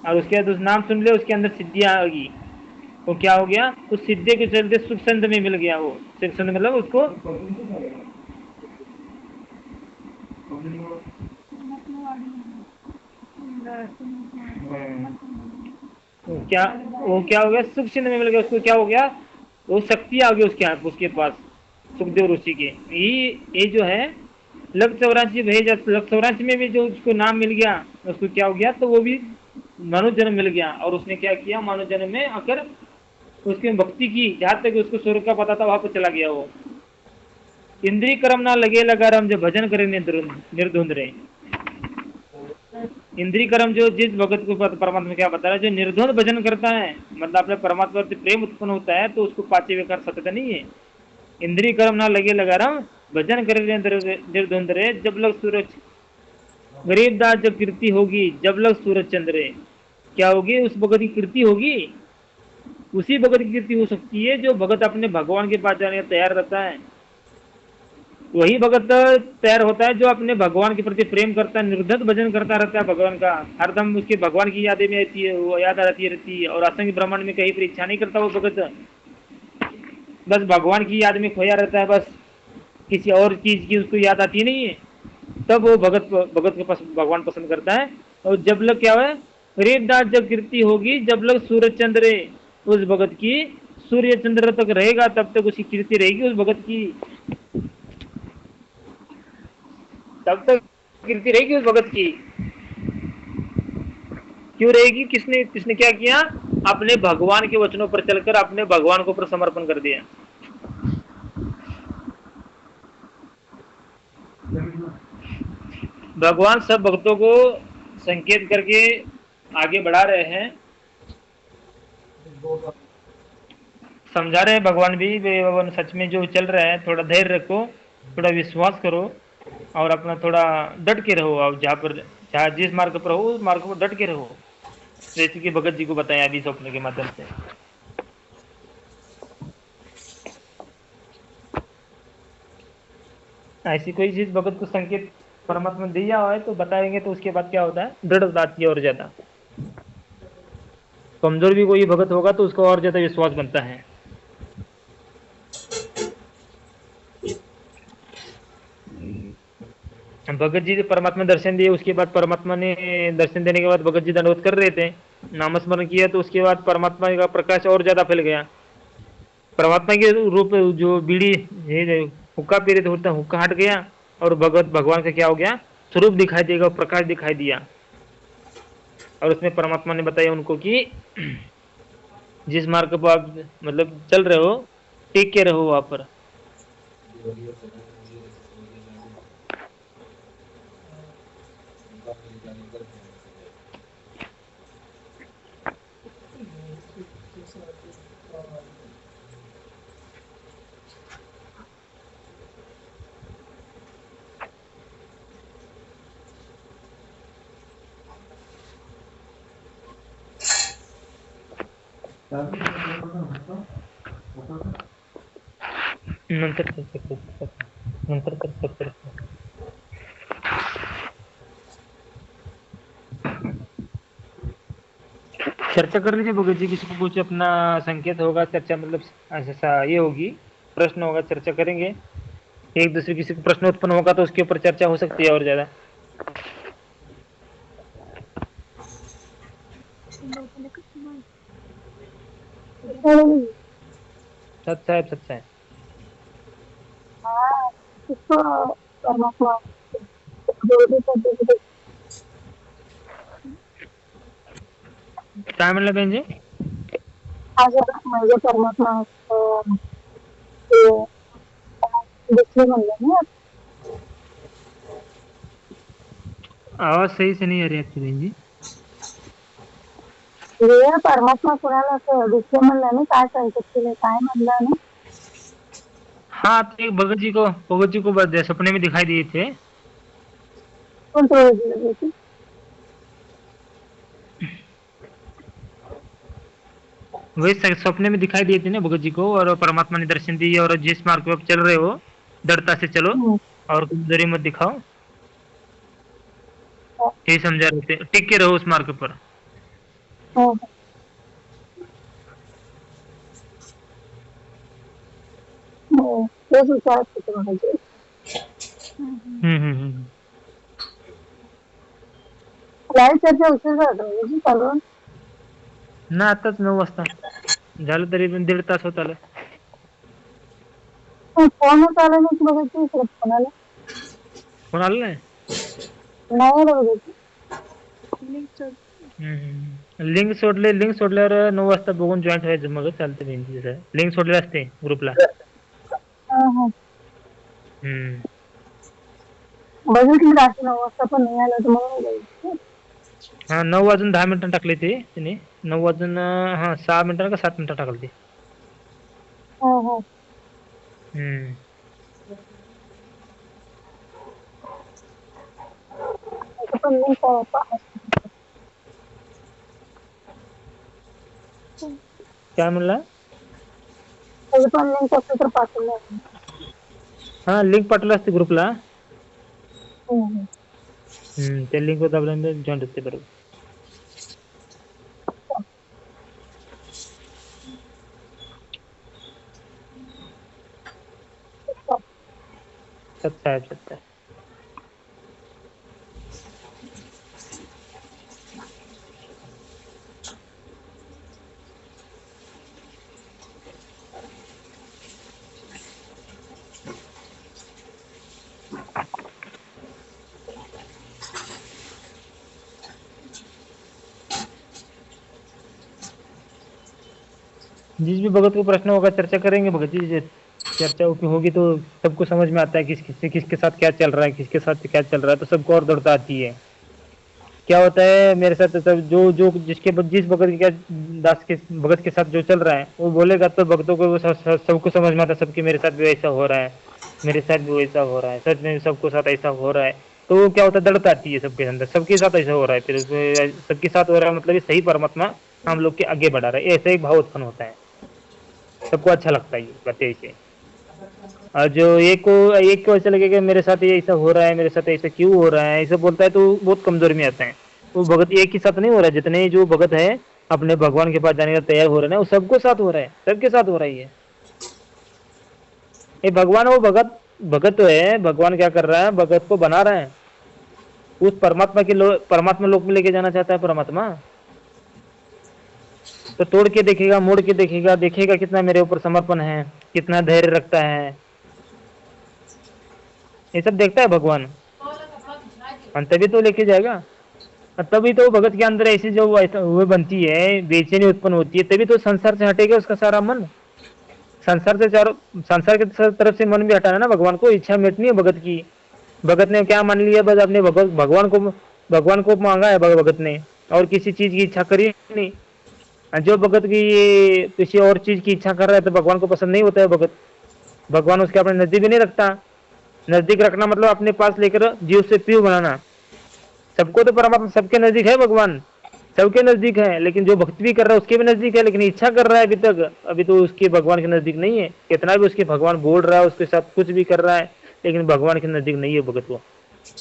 और उसके बाद उस नाम सुन ले, उसके अंदर सिद्धियां आ गई, वो क्या हो गया, उस सिद्धि के चलते सुख संध में मिल गया, वो सुख संध मतलब उसको वो क्या हो गया, सुख सिंध में मिल गया, उसको क्या हो गया, वो शक्ति आ गई उसके पास सुखदेव ऋषि के। ये जो है लक 84 भेज, लक 84 में भी जो उसको नाम मिल गया, उसको क्या हो गया, तो वो भी मानव जन्म मिल गया, और उसने क्या किया, मानव जन्म में आकर उसकी भक्ति की, जहां तक उसको स्वर्ग का पता था वहां पर चला गया वो। इंद्रिय कर्म ना लगे लगारम, जो भजन करे निर्धुंध रहे, इंद्रिय कर्म जो जिस भगत को परमात्मा क्या बता रहा है, जो निर्धुंध भजन करता है, मतलब अपने परमात्मा से प्रेम उत्पन्न होता है, तो उसको पांचवे विकार सत्यता नहीं है। इंद्रिय कर्म ना लगे लगारम, भजन करे निर्धुंध रहे, जब लग सूरज गरीबदास, जब कीर्ति होगी, जब लग सूरज चंद्रे, क्या होगी, उस भगत की कीर्ति होगी, उसी भगत की कीर्ति हो सकती है जो भगत अपने भगवान के पास जाने तैयार रहता है, वही भगत तैयार होता है जो अपने भगवान के प्रति प्रेम करता है, निर्धत भजन करता रहता है भगवान का, हरदम उसके भगवान की यादें में आती है, वो याद आती रहती है, और असंख्य ब्रह्मांड में कहीं पर इच्छा नहीं करता वो भगत, बस भगवान की याद में खोया रहता है, बस किसी और चीज की उसको याद आती नहीं है, तब वो भगत के पास भगवान पसंद करता है। और जब लग क्या है, गरीबदास जब कीर्ति होगी, जब लग सूरज चंद्र, उस भगत की सूर्य चंद्र तक रहेगा, तब तक उसकी कीर्ति रहेगी उस भगत की, तब तक कीर्ति रहेगी उस भगत की। क्यों रहेगी, किसने क्या किया, अपने भगवान के वचनों पर चलकर अपने भगवान को समर्पण कर दिया। भगवान सब भक्तों को संकेत करके आगे बढ़ा रहे हैं, समझा रहे हैं भगवान भी, सच में जो चल रहा है, थोड़ा धैर्य रखो, थोड़ा विश्वास करो, और अपना थोड़ा डट के रहो, और जहाँ जिस मार्ग पर हो उस मार्ग पर डट के रहो, जैसे कि भगत जी को बताया अभी स्वप्न के माध्यम से। ऐसी कोई चीज भगत को संकेत परमात्मा दिया हुआ है तो बताएंगे, तो उसके बाद क्या होता है, दृढ़ता आती है और ज्यादा। कमजोर भी कोई भगत होगा तो उसका और ज्यादा विश्वास बनता है। भगत जी परमात्मा दर्शन दिए, उसके बाद परमात्मा ने दर्शन देने के बाद भगत जी दंडवत कर रहे थे, नामस्मरण किया, तो उसके बाद परमात्मा का प्रकाश और ज्यादा फैल गया, परमात्मा के रूप जो बीड़ी ये हुक्का पी रहे थे, होता हुक्का हट गया और भगवत भगवान का क्या हो गया, स्वरूप दिखाई देगा, प्रकाश दिखाई दिया। और उसमें परमात्मा ने बताया उनको कि जिस मार्ग पर आप मतलब चल रहे हो, टिक के रहो वहां पर। नंतर चर्चा करू, नंतर चर्चा करू। चर्चा कर लीजिए भगत जी, किसी को कुछ अपना संकेत होगा, चर्चा मतलब ऐसा ये होगी, प्रश्न होगा, चर्चा करेंगे। एक दूसरे किसी को प्रश्न उत्पन्न होगा तो उसके ऊपर चर्चा हो सकती है और ज्यादा। सच साहब, सच साहब। परमात्मा काय म्हणलं बहन जी? म्हणजे परमात्मा ते दुसरे म्हणलं ना, आवाज सही से नहीं आ रही आपकी बहन जी। हे परमात्मा कोणाला असं दुसरे म्हणलं ना, काय संकेत केले, काय म्हणलं ना? हाँ, तो एक भगत जी को सपने में दिखाई दिए थे। कोणतं वेगळं ते? वही सपने में दिखाई दिए थे ना भगत जी को, और परमात्मा ने दर्शन दिए, और जिस मार्ग पे आप चल रहे हो दृढ़ता से चलो और कमजोरी मत दिखाओ, यही समझा रहे थे, टिक के रहो उस मार्ग पर। तेच विचारत होते म्हणजे हम्म। लाईव्ह चर्चा उशीर झाला म्हणजे चालू ना आताच 9 वाजता झालं, तरी पण 1.5 तास होत आलं. फोनच आला नाही की बघायची इकडे फोनाला कोण आलं नाही? नाही बघायची लिंक सोडल्यावर 9 वाजता बघून जॉईन व्हायचं, मग चालतं बेंच. लिंक सोडले असते ग्रुपला. बघितली रात्री 9 वाजता पण नाही आलं तर मग हा 9 वाजून 10 मिनिटं टाकले ते त्याने. 9 वाजून 6 मिनिटं का 7 मिनिटं टाकले ते. पण लिंक काय म्हणला? त्याची पण लिंक असं तर पाठवलं. हा लिंक पाठवलं असते ग्रुपला. त्या लिंकवर दाबल्यानंतर जॉईन होते बरोबर. सच साहेब, सच साहेब. जिस भी भगत को प्रश्न होगा चर्चा करेंगे भगत जी। चर्चा होगी तो सबको समझ में आता है किसके साथ क्या चल रहा है, किसके साथ क्या चल रहा है, तो सबको और दौड़ता आती है। क्या होता है मेरे साथ, सब जो जिस भगत के दास के भगत के साथ जो चल रहा है वो बोलेगा तो भक्तों को सबको समझ में आता है, सबके मेरे साथ भी ऐसा हो रहा है, मेरे साथ भी वैसा हो रहा है, सच में सबको साथ ऐसा हो रहा है। तो वो क्या होता है, दर्द आती है सबके अंदर, सबके साथ ऐसा हो रहा है, फिर सबके साथ हो रहा है मतलब ये सही परमात्मा हम लोग के आगे बढ़ा रहा है, ऐसा एक भाव उत्पन्न होता है, सबको अच्छा लगता है ये बातें ऐसे। और जो एक को ऐसा लगेगा मेरे साथ ये ऐसा हो रहा है, मेरे साथ ऐसा क्यों हो रहा है, ऐसा बोलता है तो बहुत कमजोरी में आता है। वो भगत एक ही साथ नहीं हो रहा है, जितने जो भगत है अपने भगवान के पास जाने का तैयार हो रहे हैं, वो सबको साथ हो रहा है, सबके साथ हो रही है। ये भगवान, वो भगत तो है, भगवान क्या कर रहा है, भगत को बना रहा है, उस परमात्मा लोक में लेके जाना चाहता है परमात्मा। तो तोड़ के देखेगा, मोड़ के देखेगा, देखेगा कितना मेरे ऊपर समर्पण है, कितना धैर्य रखता है, ये सब देखता है भगवान। और तभी तो लेके जाएगा। और तभी तो भगत के अंदर ऐसी जो वो बनती है, बेचैनी उत्पन्न होती है, तभी तो संसार से हटेगा उसका सारा मन। संसार से चारों, संसार की तरफ से मन भी हटाना ना भगवान को, इच्छा मिटनी है भगत की। भगत ने क्या मान लिया, बस अपने भगवान को मांगा है भगत ने, और किसी चीज की इच्छा करी नहीं। और जो भगत की ये किसी और चीज की इच्छा कर रहा है तो भगवान को पसंद नहीं होता है भगत। भगवान उसके अपने नजदीक भी नहीं रखता। नजदीक रखना मतलब अपने पास लेकर जीव से प्रिय बनाना। सबको तो परमात्मा सबके नजदीक है भगवान, सबके नजदीक है, लेकिन जो भक्ति भी कर रहा है उसके भी नजदीक है, लेकिन इच्छा कर रहा है अभी तक, अभी तो उसके भगवान के नजदीक नहीं है। कितना भी उसके भगवान बोल रहा है, उसके साथ कुछ भी कर रहा है, लेकिन भगवान के नजदीक नहीं है भगत वो।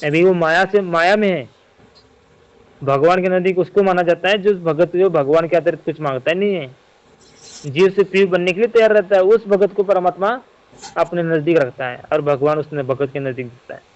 अभी वो माया में है। भगवान के नजदीक उसको माना जाता है जो भगत जो भगवान के अतिरिक्त कुछ मांगता नहीं है, जीव से प्रिय बनने के लिए तैयार रहता है, उस भगत को परमात्मा अपने नजदीक रखता है, और भगवान उसने भगत के नजदीक दिखता है।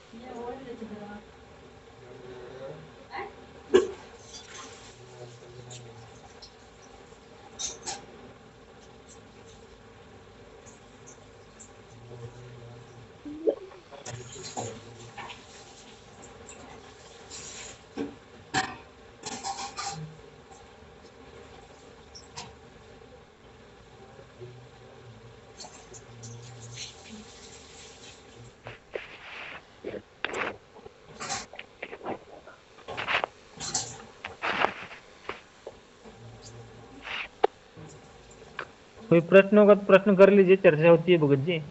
कोई प्रश्न होगा तो प्रश्न कर लीजिए, चर्चा होती है भगत जी।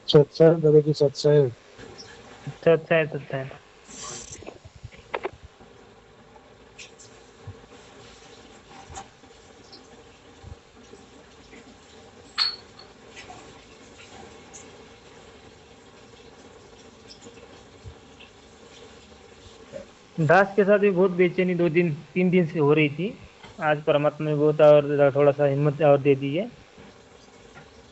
सत्संग दादा की सत्संग। अच्छा अच्छा है, अच्छा है। 10 के साथ भी बहुत बेचैनी 2 दिन 3 दिन से हो रही थी। आज परमात्मा ने बहुत और थोड़ा सा हिम्मत और दे दी है।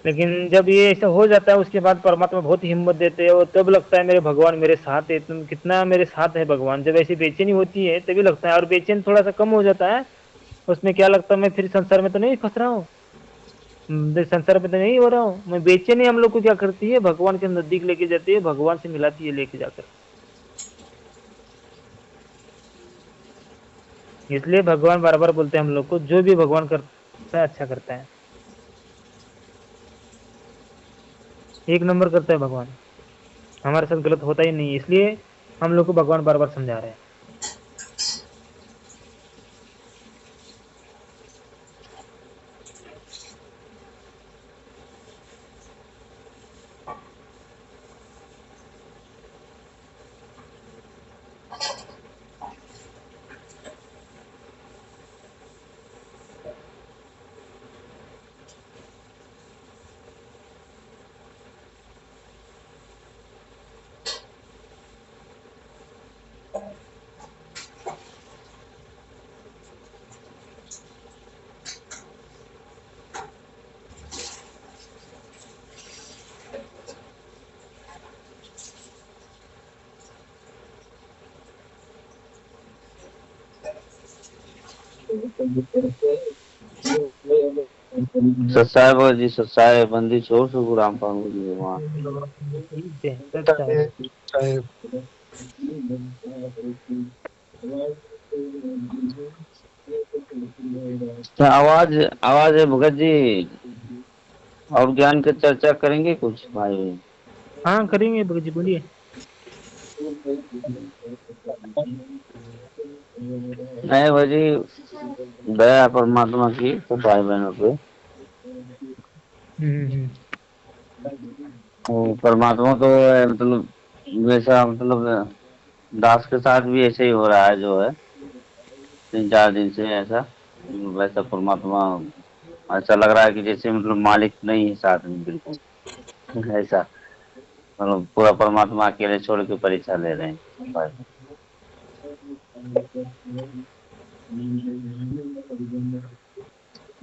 लेकिन जब ये ऐसा हो जाता है उसके बाद परमात्मा बहुत ही हिम्मत देते हैं, और तब लगता है मेरे भगवान मेरे साथ है, तुम कितना मेरे साथ है भगवान। जब ऐसी बेचैनी होती है तभी लगता है, और बेचैन थोड़ा सा कम हो जाता है, उसमें क्या लगता है मैं फिर संसार में तो नहीं फंस रहा हूँ, संसार में तो नहीं हो रहा हूँ मैं। बेचैनी हम लोग को क्या करती है, भगवान के नजदीक लेके जाती है, भगवान से मिलाती है लेके जाकर। इसलिए भगवान बार बार बोलते हैं हम लोग को, जो भी भगवान करता है अच्छा करता है, एक नंबर करता है भगवान, हमारे साथ गलत होता ही नहीं। इसलिए हम लोग को भगवान बार बार समझा रहे हैं। सत्साई बाबा जी, सत्साई बंदी छोड़ सुगु राम पांगु जी वहाँ। ठीक है, अच्छा है। क्या आवाज आवाज है भगत जी? और ज्ञान की चर्चा करेंगे कुछ भाई? हाँ करेंगे भगत जी, बोलिए। नहीं भाई, दया परमात्मा की तो भाई बहनों पे। हम्म। वो परमात्मा तो मतलब वैसा, मतलब दास के साथ भी ऐसे ही हो रहा है जो है, 3 4 दिन से ऐसा। वैसा परमात्मा ऐसा लग रहा है कि जैसे मतलब मालिक नहीं है साथ में बिल्कुल ऐसा। मतलब पूरा परमात्मा अकेले छोड़ के परीक्षा ले रहे हैं भाई।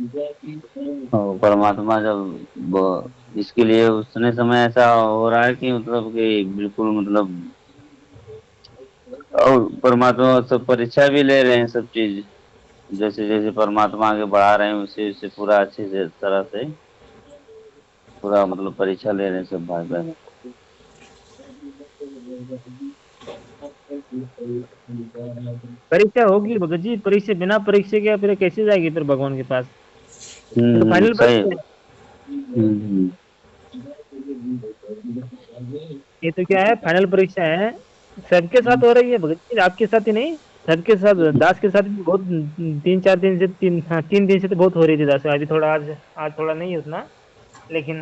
और परमात्मा जब इसके लिए उसने समय ऐसा हो रहा है कि मतलब कि बिल्कुल मतलब, और परमात्मा सब परीक्षा भी ले रहे हैं सब चीज। जैसे जैसे परमात्मा आगे बढ़ा रहे हैं उसे उसे पूरा अच्छे से तरह से पूरा मतलब परीक्षा ले रहे हैं सब भाई बहन। परीक्षा होगी भगत जी, परीक्षा बिना परीक्षा के फिर कैसे जाएगी फिर भगवान के पास? ये तो फाइनल सही। परीक्षा है। हम्म। ये तो क्या है, फाइनल परीक्षा है। सबके साथ हो रही है भगत जी, आपके साथ ही नहीं, सबके साथ। दास के साथ भी बहुत, 3 4 दिन से, 3 दिन से तो बहुत हो रही थी दास। अभी थोड़ा, आज आज थोड़ा नहीं है उतना, लेकिन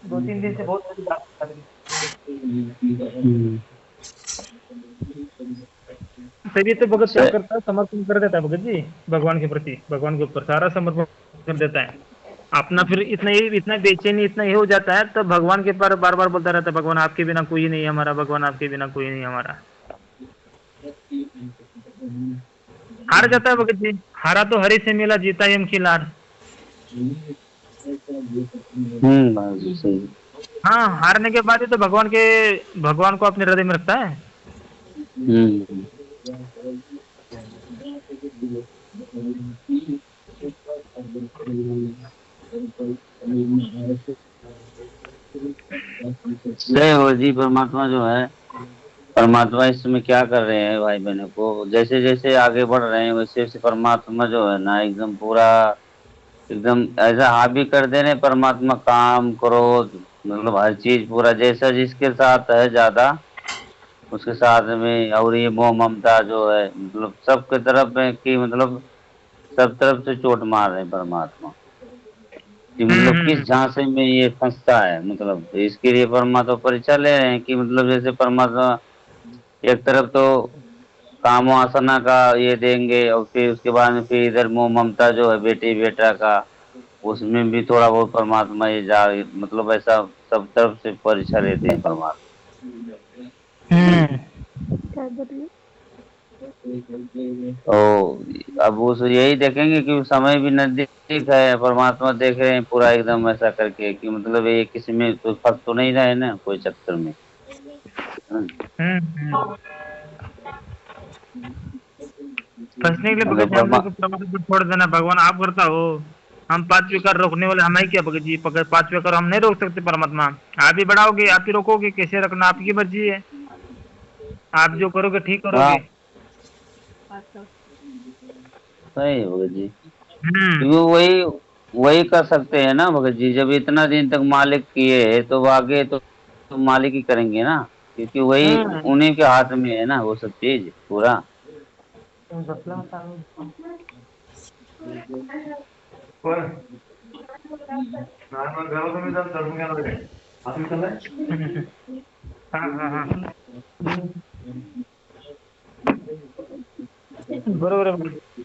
2 3 दिन से बहुत हो रही दास के साथ भी। तभी तो भगत क्या सही। करता है, समर्पण कर देता है भगत जी भगवान के प्रति, भगवान के ऊपर सारा समर्पण कर देता है अपना। फिर इतना बेचैनी, इतना ये हो जाता है, तब भगवान के पर बार बार बोलता रहता है, भगवान आपके बिना कोई नहीं है हमारा, भगवान आपके बिना कोई नहीं है हमारा। हार जाता है भगत जी, हारा तो हरि से मिला, जीता यम की लार। बात तो सही। हाँ, हारने के बाद ही तो भगवान को अपने हृदय में रखता है। हम्म। सही हो जी। परमात्मा जो है, परमात्मा इस समय क्या कर रहे हैं भाई बहनों को, जैसे जैसे आगे बढ़ रहे हैं वैसे वैसे परमात्मा जो है ना एकदम पूरा एकदम ऐसा हावी कर दे रहे हैं परमात्मा। काम क्रोध मतलब हर चीज पूरा जैसा जिसके साथ है ज्यादा उसके साथ में, और ये मोह ममता जो है मतलब सबके तरफ है कि मतलब सब तरफ से चोट मार रहे हैं परमात्मा कि मतलब किस हम्म। झांसे में ये फंसता है। मतलब इसके लिए परमात्मा परीक्षा ले रहे हैं कि मतलब जैसे परमात्मा एक तरफ तो काम वासना का ये देंगे और फिर उसके बाद में फिर इधर मोह ममता जो है बेटी बेटा का उसमें भी थोड़ा बहुत परमात्मा ये जा मतलब ऐसा सब तरफ से परीक्षा लेते हैं परमात्मा। हम्म। क्या बोलिए? तो अब वो यही देखेंगे कि समय भी नजदीक है, परमात्मा देख रहे हैं पूरा एकदम ऐसा करके कि मतलब ये किसी में कोई फंस तो नहीं रहे ना कोई चक्कर में। हाँ। हम्म। फंसने के लिए अगर भगत जी हम परमा लोग को परमात्मा पर छोड़ देना, भगवान आप करता हो। हम 5 विकार रोकने वाले हम ही क्या भगत जी, पकड़ 5 विकार हम नहीं रोक सकते परमात्मा। आप ही बढ़ाओगे, आप ही रोकोगे, कैसे रखना आपकी मर्जी है। आप जो करोगे ठीक हाँ करोगे। सही है भगत जी। हम्म। क्योंकि वही वही कर सकते हैं ना भगत जी, जब इतना दिन तक मालिक किए तो आगे तो मालिक ही करेंगे ना, क्योंकि वही हम्म। उन्हीं के हाथ में है ना वो सब चीज पूरा। हाँ हाँ हाँ, बरोबर है भगत जी।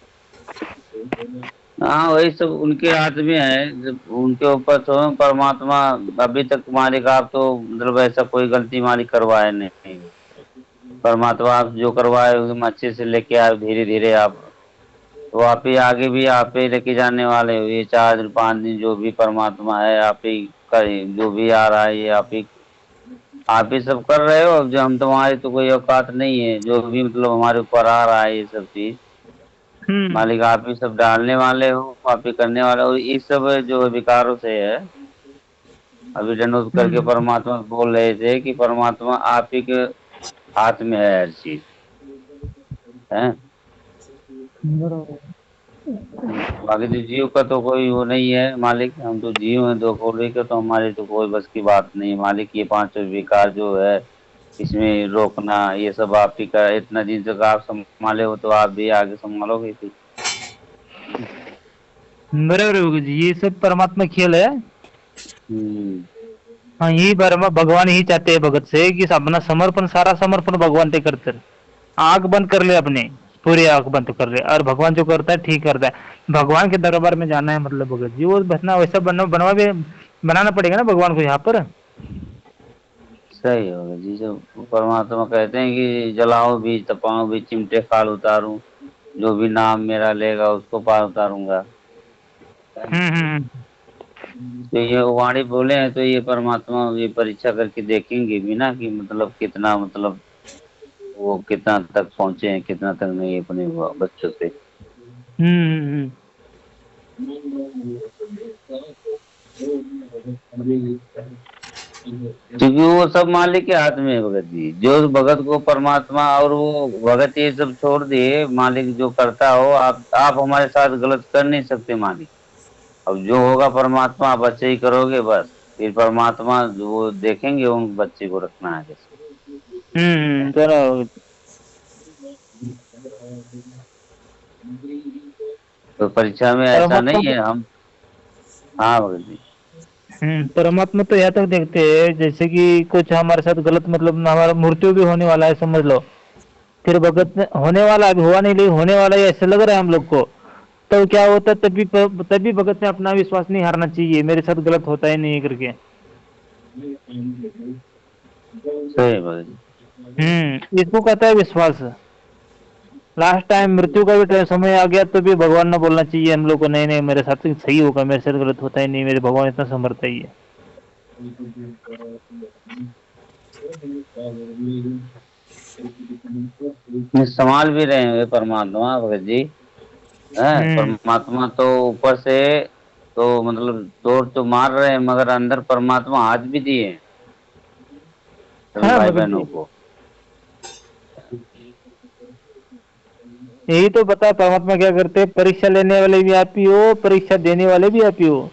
हाँ वही सब उनके हाथ में है, जब उनके ऊपर तो परमात्मा अभी तक मालिक आप तो मतलब ऐसा कोई गलती मालिक करवाए नहीं। परमात्मा आप जो करवाए एकदम अच्छे से लेके आए धीरे धीरे आप, तो आप ही आगे भी आप ही लेके जाने वाले हो। ये 4 दिन 5 दिन जो भी परमात्मा है आप ही का, जो भी आ रहा है ये आप ही सब कर रहे हो। अब जो हम तुम्हारी तो कोई औकात नहीं है, जो भी मतलब हमारे ऊपर आ रहा है ये सब चीज हम्म। मालिक आप ही सब डालने वाले हो, आप ही करने वाले हो। इस सब जो विकारों से है अभी डंडोत करके हम्म। परमात्मा बोल रहे थे कि परमात्मा आप ही के हाथ में है हर चीज है। बरोबर बाकी तो जीव का तो कोई वो नहीं है मालिक, हम तो जीव हैं दो कौड़े के, तो हमारी तो कोई बस की बात नहीं है मालिक। ये 5 विकार जो है इसमें रोकना ये सब आप ही का, इतना दिन तक आप संभाले हो तो आप भी आगे संभालोगे फिर। बरोबर है भगत जी, ये सब परमात्मा खेल है। हम्म। हाँ, यही भगवान ही चाहते हैं भगत से कि अपना समर्पण, सारा समर्पण भगवान पे करते रहे। आंख बंद कर ले अपने, पूरी आंख बंद कर ले, और भगवान जो करता है ठीक करता है। भगवान के दरबार में जाना है मतलब भगत जी, वो बसना वैसा बनवा भी बनाना पड़ेगा ना भगवान को यहाँ पर। सही होगा जी। जब परमात्मा कहते हैं कि जलाओ भी तपाओ भी चिमटे खाल उतारूं, जो भी नाम मेरा लेगा उसको पार उतारूंगा। हम्म। तो ये वाणी बोले हैं, तो ये परमात्मा ये परीक्षा करके देखेंगे भी ना कि मतलब कितना, मतलब वो कितना तक पहुंचे हैं, कितना तक नहीं अपने बच्चों से। हम्म। क्योंकि वो सब मालिक के हाथ में है भगत जी। जो भगत को परमात्मा, और वो भगत ये सब छोड़ दिए, मालिक जो करता हो, आप हमारे साथ गलत कर नहीं सकते मालिक। अब जो होगा परमात्मा, आप अच्छे ही करोगे बस। फिर परमात्मा जो वो देखेंगे उन बच्चे को रखना है कैसे। चलो। तो परीक्षा में ऐसा परमात्मा नहीं है हम। हाँ भगत जी। परमात्मा तो यहाँ तक देखते हैं जैसे कि कुछ हमारे साथ गलत, मतलब हमारा मृत्यु भी होने वाला है समझ लो, फिर भगत ने होने वाला, अभी हुआ नहीं लेकिन होने वाला है ऐसा लग रहा है हम लोग को, तो क्या होता है, तभी भगत ने अपना विश्वास नहीं हारना चाहिए, मेरे साथ गलत होता ही नहीं है करके। सही भगत जी। इसको कहता है विश्वास। लास्ट टाइम मृत्यु का भी समय आ गया तो भी भगवान ने बोलना चाहिए हम लोग को, नहीं नहीं मेरे साथ सही होगा, मेरे साथ गलत होता ही नहीं, मेरे भगवान इतना समर्थ ही है। संभाल भी रहे हैं परमात्मा भगत जी। है हम्म। परमात्मा तो ऊपर से तो मतलब तोड़ तो मार रहे हैं, मगर अंदर परमात्मा हाथ भी दिए हैं सभी हाँ भाई भगत बहनों जी, को। यही तो बता परमात्मा क्या करते हैं, परीक्षा लेने वाले भी आप ही हो, परीक्षा देने वाले भी आप ही हो।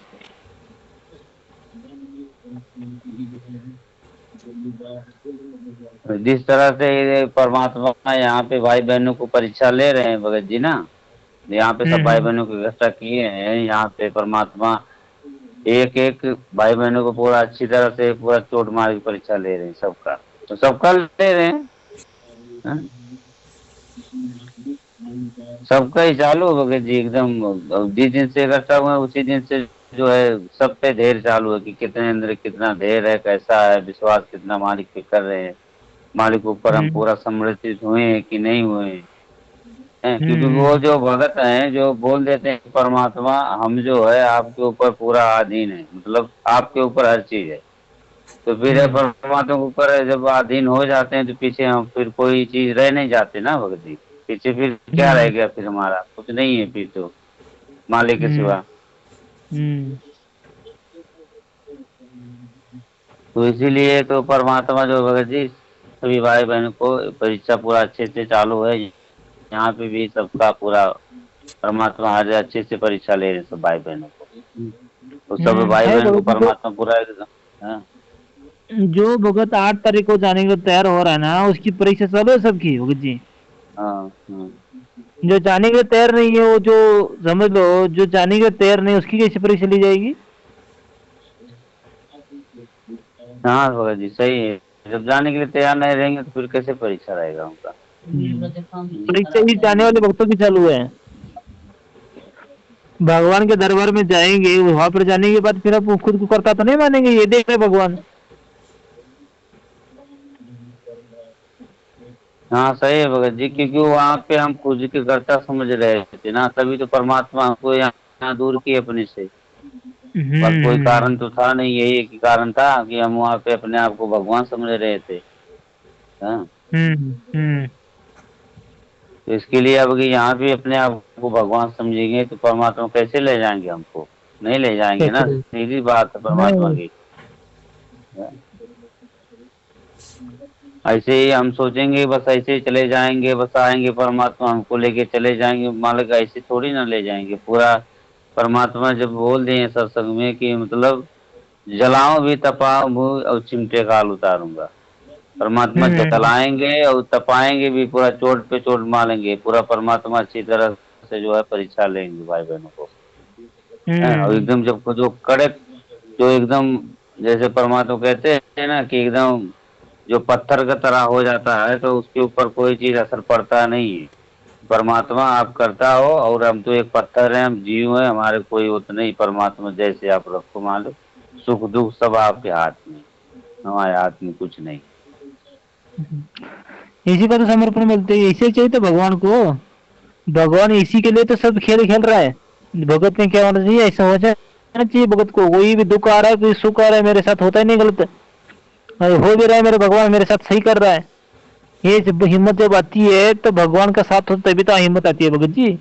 जिस तरह से ये परमात्मा यहाँ पे भाई बहनों को परीक्षा ले रहे हैं भगत जी ना, यहाँ पे सब भाई हम्म। बहनों की इकट्ठा किए हैं, यहाँ पे परमात्मा एक एक भाई बहनों को पूरा अच्छी तरह से पूरा चोट मार की परीक्षा ले रहे हैं सबका। तो सबका ले रहे हैं, हाँ? सबका ही चालू हो गया जी एकदम। जिस दिन से इकट्ठा हुए उसी दिन से जो है सब पे धैर्य चालू है कि कितने अंदर कितना धैर्य है, कैसा है विश्वास, कितना मालिक पे कर रहे हैं, मालिक के ऊपर हम हम्म। पूरा समर्पित हुए हैं कि नहीं हुए हैं। क्योंकि वो हम्म। जो भगत हैं जो बोल देते हैं परमात्मा हम जो है आपके ऊपर पूरा अधीन है, मतलब आपके ऊपर हर चीज है। तो फिर है हम्म। परमात्मा के ऊपर जब अधीन हो जाते हैं तो पीछे हम फिर कोई चीज रह नहीं जाते ना भगत जी। पीछे फिर क्या रह हम्म। गया, फिर हमारा कुछ नहीं है फिर तो मालिक के हम्म। सिवा। हम्म। तो इसीलिए तो परमात्मा जो भगत जी सभी भाई बहनों को परीक्षा पूरा अच्छे से चालू है, यहाँ पे भी सबका पूरा परमात्मा हर अच्छे से परीक्षा ले रहे हैं सब भाई बहनों को। तो सब भाई है बहन को भगत जी, परमात्मा पूरा एकदम, हाँ। जो भगत 8 तारीख को जाने के लिए तैयार हो रहा है ना, उसकी परीक्षा चालू है सबकी भगत जी। हाँ हाँ। जो जाने के लिए तैयार नहीं है, वो जो समझ लो, जो जाने के लिए तैयार नहीं उसकी कैसे परीक्षा ली जाएगी। हाँ भगत जी सही है। जब जाने के लिए तैयार नहीं रहेंगे तो फिर कैसे परीक्षा रहेगा उनका। परीक्षा ही जाने वाले भक्तों की चालू है। भगवान के दरबार में जाएंगे, वहां पर जाने के बाद फिर आप खुद को करता तो नहीं मानेंगे, ये देख रहे भगवान। हाँ सही है भगत जी, क्योंकि वहाँ पे हम खुद के कर्ता समझ रहे थे ना, तभी तो परमात्मा हमको यहाँ दूर की अपने से। बस कोई हम्म। कारण तो था नहीं, यही एक ही कारण था कि हम वहाँ पे अपने आप को भगवान समझ रहे थे, हाँ। हम्म। हम्म। तो इसके लिए अब कि यहाँ भी अपने आप को भगवान समझेंगे तो परमात्मा कैसे ले जाएंगे हमको, नहीं ले जाएंगे ना, कैसे? सीधी बात है परमात्मा नहीं। की। ऐसे ही हम सोचेंगे बस ऐसे ही चले जाएंगे, बस आएंगे परमात्मा हमको लेके चले जाएंगे, मालिक ऐसे थोड़ी ना ले जाएंगे पूरा। परमात्मा जब बोल दिए सत्संग में कि मतलब जलाऊं भी तपाऊं भी और चिमटे काल उतारूंगा, परमात्मा हम्म। जलाएंगे और तपाएंगे भी, पूरा चोट पे चोट मारेंगे पूरा, परमात्मा अच्छी तरह से जो है परीक्षा लेंगे भाई बहनों को, है। और हम्म। एकदम जब जो कड़क, जो एकदम जैसे परमात्मा कहते हैं ना कि एकदम जो पत्थर का तरह हो जाता है तो उसके ऊपर कोई चीज असर पड़ता नहीं है। परमात्मा आप करता हो और हम तो एक पत्थर हैं, हम जीव हैं, हमारे कोई वो तो नहीं, परमात्मा जैसे आप रखो मान लो, सुख दुख सब आपके हाथ में, हमारे हाथ में कुछ नहीं। इसी का तो समर्पण मिलते है, इसे चाहिए तो भगवान को। भगवान इसी के लिए तो सब खेल खेल रहा है। भगत में क्या होना चाहिए, ऐसा हो जाना चाहिए भगत को, कोई भी दुख आ रहा है कोई सुख आ रहा है मेरे साथ होता ही नहीं गलत, हो भी रहा है मेरे भगवान मेरे साथ सही कर रहा है, ये जब हिम्मत जब आती है तो भगवान का साथ होता तभी तो हिम्मत आती है भगत जी।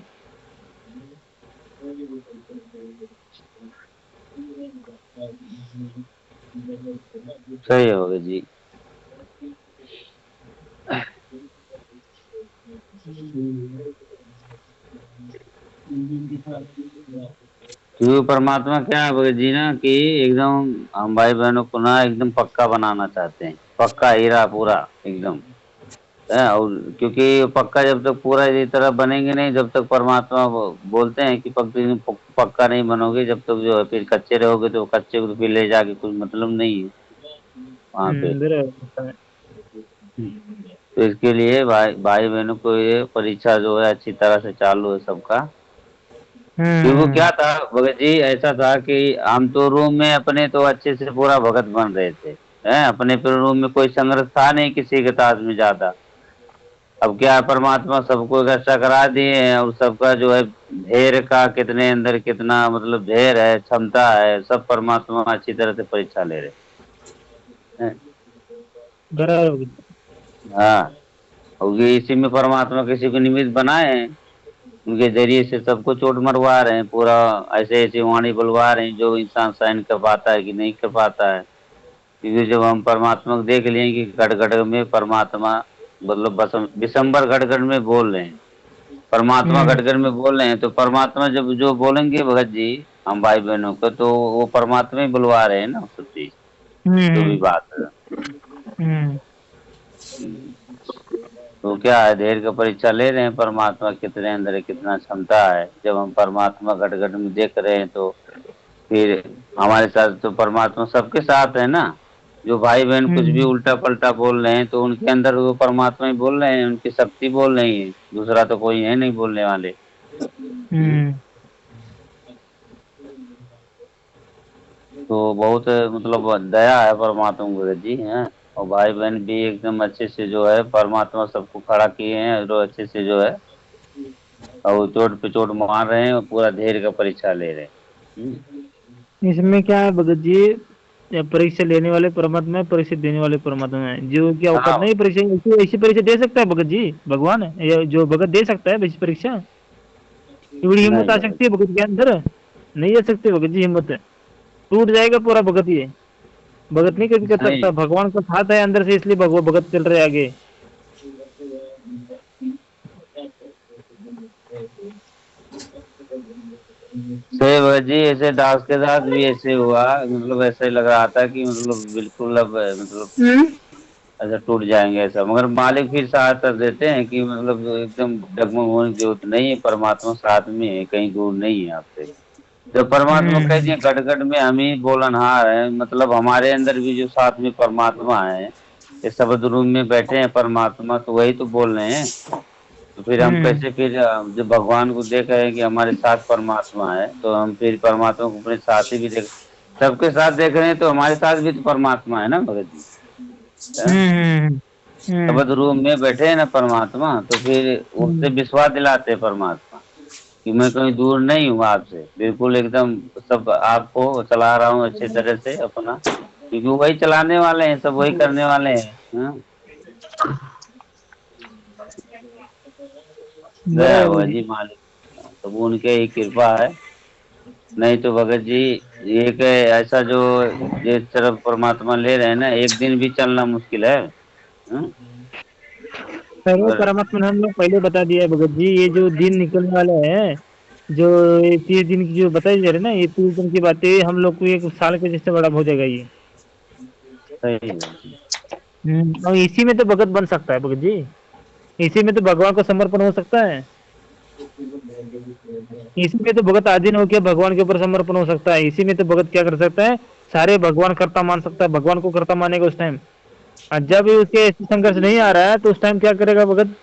सही है भगत जी। क्योंकि परमात्मा क्या है भगत जी ना कि एकदम हम भाई बहनों को ना एकदम पक्का बनाना चाहते हैं, पक्का हीरा पूरा एकदम है। और क्योंकि पक्का जब तक पूरा इसी तरह बनेंगे नहीं, जब तक परमात्मा बोलते हैं कि पक्का नहीं बनोगे, जब तक जो है फिर कच्चे रहोगे तो कच्चे को तो फिर ले जाके कुछ मतलब नहीं है वहाँ पे। बराबर। तो इसके लिए भाई भाई बहनों को ये परीक्षा जो है अच्छी तरह से चालू है सबका। क्योंकि हम्म क्या था भगत जी, ऐसा था कि हम तो रूम में अपने तो अच्छे से पूरा भगत बन रहे थे, हैं अपने पूरे रूम में कोई संघर्ष था नहीं किसी के साथ में ज्यादा। अब क्या है, परमात्मा सबको इकट्ठा करा दिए हैं और सबका जो है धैर्य का कितने अंदर कितना मतलब धैर्य है क्षमता है, सब परमात्मा अच्छी तरह से परीक्षा ले रहे हैं। बराबर। हाँ, और ये इसी में परमात्मा किसी को निमित्त बनाए हैं, उनके जरिए से सबको चोट मरवा रहे हैं, पूरा ऐसे ऐसी वाणी बुलवा रहे हैं जो इंसान सहन कर पाता है कि नहीं कर पाता है। क्योंकि जब हम परमात्मा को देख लें कि घट घट में परमात्मा मतलब विशंबर घट घट में बोल रहे हैं, परमात्मा घट घट में बोल रहे हैं, तो परमात्मा जब जो बोलेंगे भगत जी हम भाई बहनों को, तो वो परमात्मा ही बुलवा रहे हैं ना सब चीज, जो भी हम्म बात है। हम्म तो क्या है, धैर्य का परीक्षा ले रहे हैं परमात्मा कितने अंदर है कितना क्षमता है। जब हम परमात्मा घट घट में देख रहे हैं तो फिर हमारे साथ तो परमात्मा सबके साथ है ना। जो भाई बहन कुछ भी हम्म उल्टा पलटा बोल रहे हैं तो उनके अंदर वो परमात्मा ही बोल रहे हैं, उनकी शक्ति बोल रही है, दूसरा तो कोई है नहीं बोलने वाले। हम्म तो बहुत मतलब दया है परमात्मा गुरु जी हैं। और भाई बहन भी एकदम अच्छे से जो है परमात्मा सबको खड़ा किए हैं और अच्छे से जो है और चोट पे चोट मार रहे हैं और पूरा धैर्य का परीक्षा ले रहे हैं। इसमें क्या है भगत जी, या परीक्षा लेने वाले परमात्मा है, परीक्षा देने वाले परमात्मा है, जो क्या औकात हाँ नहीं परीक्षा ऐसी ऐसी परीक्षा दे सकता है भगत जी भगवान, ये जो भगत दे सकता है वैसी परीक्षा, थोड़ी हिम्मत नहीं आ भाई। सकती है भगत के अंदर, नहीं आ सकती भगत जी हिम्मत, टूट जाएगा पूरा भगत, ये भगत नहीं कभी कर नहीं सकता, भगवान का साथ है अंदर से इसलिए भगत चल रहे आगे। सही भगत जी, ऐसे दास के साथ भी ऐसे हुआ, मतलब ऐसे लग रहा था कि मतलब बिल्कुल अब मतलब ऐसा टूट जाएंगे ऐसा, मगर मालिक फिर साथ कर देते हैं कि मतलब एकदम डगमग होने की जरूरत नहीं है, परमात्मा साथ में है कहीं दूर नहीं है आपसे। जब परमात्मा कह हम्म दिए घट घट में हम ही बोलनहार है, मतलब हमारे अंदर भी जो साथ में परमात्मा है, इस शब्द रूम में बैठे हैं परमात्मा, तो वही तो बोल रहे हैं। तो फिर हम हम्म कैसे फिर जब भगवान को देख रहे हैं कि हमारे साथ परमात्मा है, तो हम फिर परमात्मा को अपने साथ ही भी देख, सबके साथ देख रहे हैं तो हमारे साथ भी तो परमात्मा है ना भगत जी। है? हम्म शब्द रूम में बैठे हैं ना परमात्मा, तो फिर उनसे हम्म विश्वास दिलाते हैं परमात्मा कि मैं कहीं दूर नहीं हूँ आपसे, बिल्कुल एकदम सब आपको चला रहा हूँ अच्छी तरह से अपना, क्योंकि वही चलाने वाले हैं, सब वही करने वाले हैं। हाँ? दया है बराबर बाबा जी। जी मालिक, सब उनके ही कृपा है। नहीं तो भगत जी एक ऐसा जो जिस तरफ परमात्मा ले रहे हैं ना, एक दिन भी चलना मुश्किल है। हाँ? सर्व और परमात्मा ने हम लोग पहले बता दिया है भगत जी, ये जो दिन निकलने वाला है, जो ये 30 दिन की जो बताई जा रही है ना, ये 30 दिन की बातें हम लोग को एक साल के जैसे बड़ा हो जाएगा ये। सही है। और इसी में तो भगत बन सकता है भगत जी, इसी में तो भगवान को समर्पण हो सकता है, इसी में तो भगत आधीन होकर भगवान के ऊपर समर्पण हो सकता है, इसी में तो भगत क्या कर सकता है, सारे भगवान कर्ता मान सकता है, भगवान को कर्ता मानेगा उस टाइम। और जब भी उसके ऐसे संघर्ष नहीं आ रहा है तो उस टाइम क्या करेगा भगत,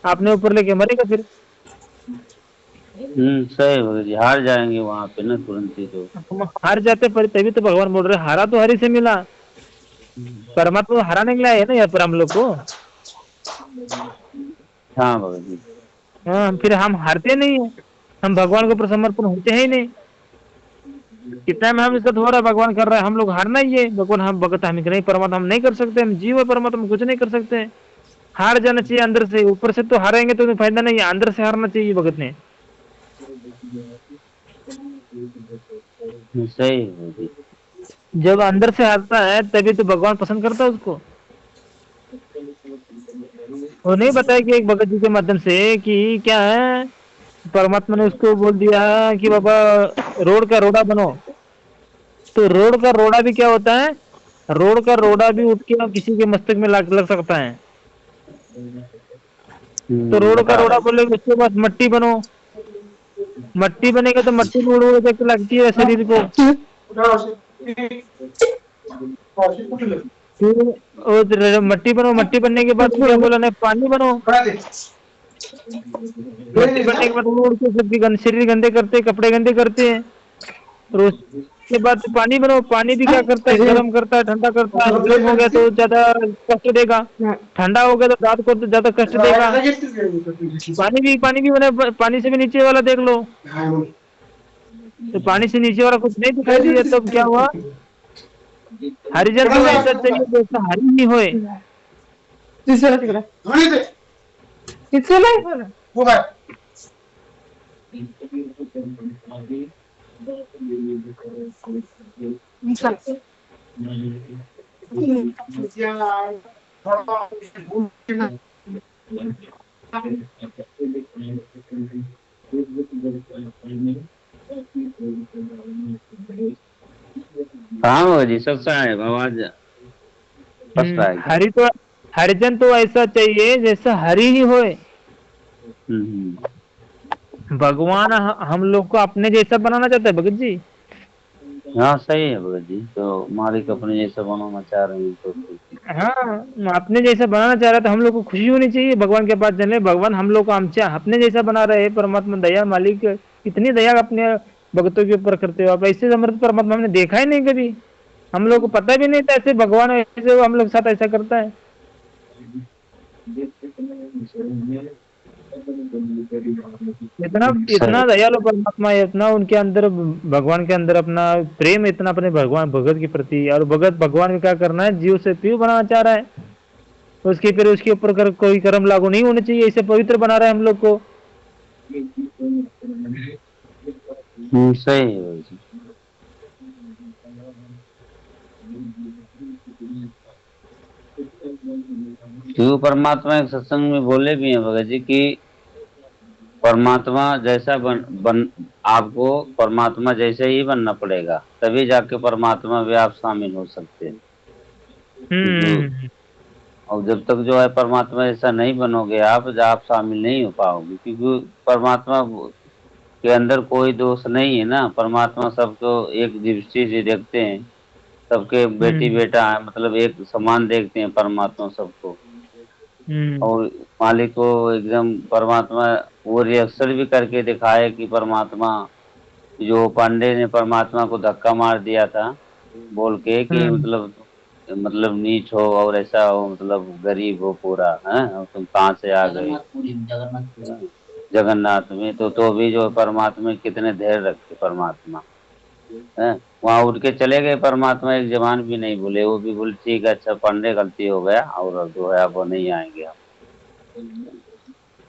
आपने ऊपर लेके मरेगा फिर। सही भगत जी, हार जाएंगे वहां पे ना तुरंत ही तो। हम हार जाते पर तभी तो भगवान बोल रहे हारा तो हरि से मिला, परमात्मा को हराने के लिए आए है ना यहाँ पर हम लोग को। हाँ भगत जी। हाँ फिर हम हारते नहीं है, हम भगवान के ऊपर समर्पण होते हैं ही नहीं। कितना में हम इसका थोड़ा भगवान कर रहा है, हम लोग हारना ही है। भगवान हम भगत हम नहीं, परमात्मा हम नहीं कर सकते, हम जीव है, परमात्मा हम कुछ नहीं कर सकते हैं। हार जाना चाहिए अंदर से, ऊपर से तो हारेंगे तो फायदा नहीं है, अंदर से हारना चाहिए भगत ने। सही है जी। जब अंदर से हारता है तभी तो भगवान पसंद करता है उसको। वो नहीं बताया कि एक भगत जी के माध्यम से कि क्या है, परमात्मा ने उसको बोल दिया कि बाबा रोड का रोड़ा बनो। तो रोड का रोड़ा भी क्या होता है, रोड का रोड़ा भी उठ के किसी के मस्तक में लग सकता है। तो रोड का बता रोड़ा रहे। बोले उसके बाद मट्टी बनो, मट्टी बनेगा तो मट्टी में उड़ उड़ के लगती है शरीर को। फिर मट्टी बनो, मट्टी बनने के बाद क्या बोला ने, पानी बनो। मट्टी बनने के बाद वो उड़ के सबकी शरीर गंदे करते हैं, कपड़े गंदे करते हैं। और उसके बाद पानी बनो, पानी भी क्या करता है, गर्म करता है, ठंडा करता है। गर्म हो गया तो ज्यादा कष्ट देगा, ठंडा हो गया तो दांत को तो ज्यादा कष्ट देगा। पानी भी बने, पानी से भी नीचे वाला देख लो। तो पानी से नीचे वाला कुछ नहीं दिखाई दिया, तब क्या हुआ, हरिजन तो ऐसा चाहिए जैसा हरि ही होए। हाँ बाबा जी, सब सा है आवाज फंस रहा है क्या? हरि तो, हरिजन तो ऐसा चाहिए जैसा हरि ही होए। भगवान हम लोग को अपने जैसा बनाना चाहता है भगत जी। हाँ सही है भगत जी, तो मालिक अपने जैसा बनाना चाह रहे हैं तो ठीक हाँ, अपने जैसा बनाना चाह रहा है तो हम लोग को खुशी होनी चाहिए। भगवान के पास चले, भगवान हम लोग को हमसे अपने जैसा बना रहे हैं। परमात्मा दया मालिक, कितनी दया अपने भक्तों के ऊपर करते हो आप। ऐसे समर्थ परमात्मा हमने देखा ही नहीं कभी, हम लोग को पता भी नहीं था ऐसे भगवान ऐसे हम लोग के साथ ऐसा करता है। इतना है। इतना सही। दयालु परमात्मा है, इतना उनके अंदर भगवान के अंदर अपना प्रेम, इतना अपने भगवान भगत के प्रति। और भगत भगवान को क्या करना है, जीव से पीव बनाना चाह रहा है। उसके फिर उसके ऊपर कोई कर्म लागू नहीं होने चाहिए, इसे पवित्र बना रहा है हम लोग को। सही है भगत जी। शिव परमात्मा एक सत्संग में बोले भी हैं भगत जी कि परमात्मा जैसा आपको परमात्मा जैसे ही बनना पड़ेगा, तभी जाके परमात्मा में आप शामिल हो सकते हैं। जो हम्म और जब तक जो है परमात्मा जैसा नहीं बनोगे आप शामिल नहीं हो पाओगे, क्योंकि परमात्मा के अंदर कोई दोष नहीं है ना। परमात्मा सबको एक दृष्टि से देखते हैं, सबके बेटी हम्म बेटा है, मतलब एक समान देखते हैं परमात्मा सबको। हम्म और मालिक को एकदम परमात्मा वो रिएक्शन भी करके दिखाए कि परमात्मा, जो पांडे ने परमात्मा को धक्का मार दिया था बोल के कि हम्म मतलब नीच हो और ऐसा हो, मतलब गरीब हो पूरा है, और तुम कहाँ से आ गए जगन्नाथ में। तो भी जो परमात्मा में कितने धैर्य रखे परमात्मा है। वहां उठ के चले गए परमात्मा, एक जवान भी नहीं बोले, वो भी बोले ठीक है अच्छा पांडे गलती हो गया, और अब जो है अब वो नहीं आएंगे आप।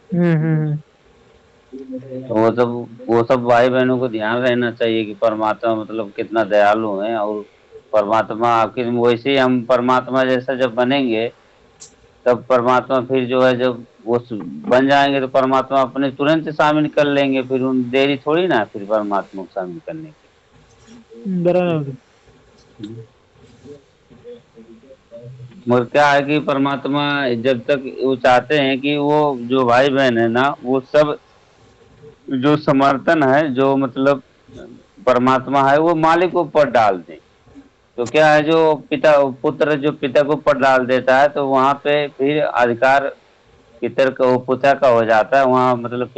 हम्म तो वो सब भाई बहनों को ध्यान रहना चाहिए कि परमात्मा मतलब कितना दयालु है। और परमात्मा आखिर में वैसे ही हम परमात्मा जैसा जब बनेंगे, तब परमात्मा फिर जो है जब वो बन जाएंगे तो परमात्मा अपने तुरंत शामिल कर लेंगे, फिर उन देरी थोड़ी ना फिर परमात्मा को शामिल करने बराबर। की। मगर क्या है कि परमात्मा जब तक वो चाहते हैं कि वो जो भाई बहन है ना, वो सब जो समर्थन है, जो मतलब परमात्मा है वो मालिक को ऊपर डाल दे। तो क्या है, जो पिता पुत्र जो पिता को ऊपर डाल देता है तो वहां पे फिर अधिकार पितर का वो पुत्र का हो जाता है, वहाँ मतलब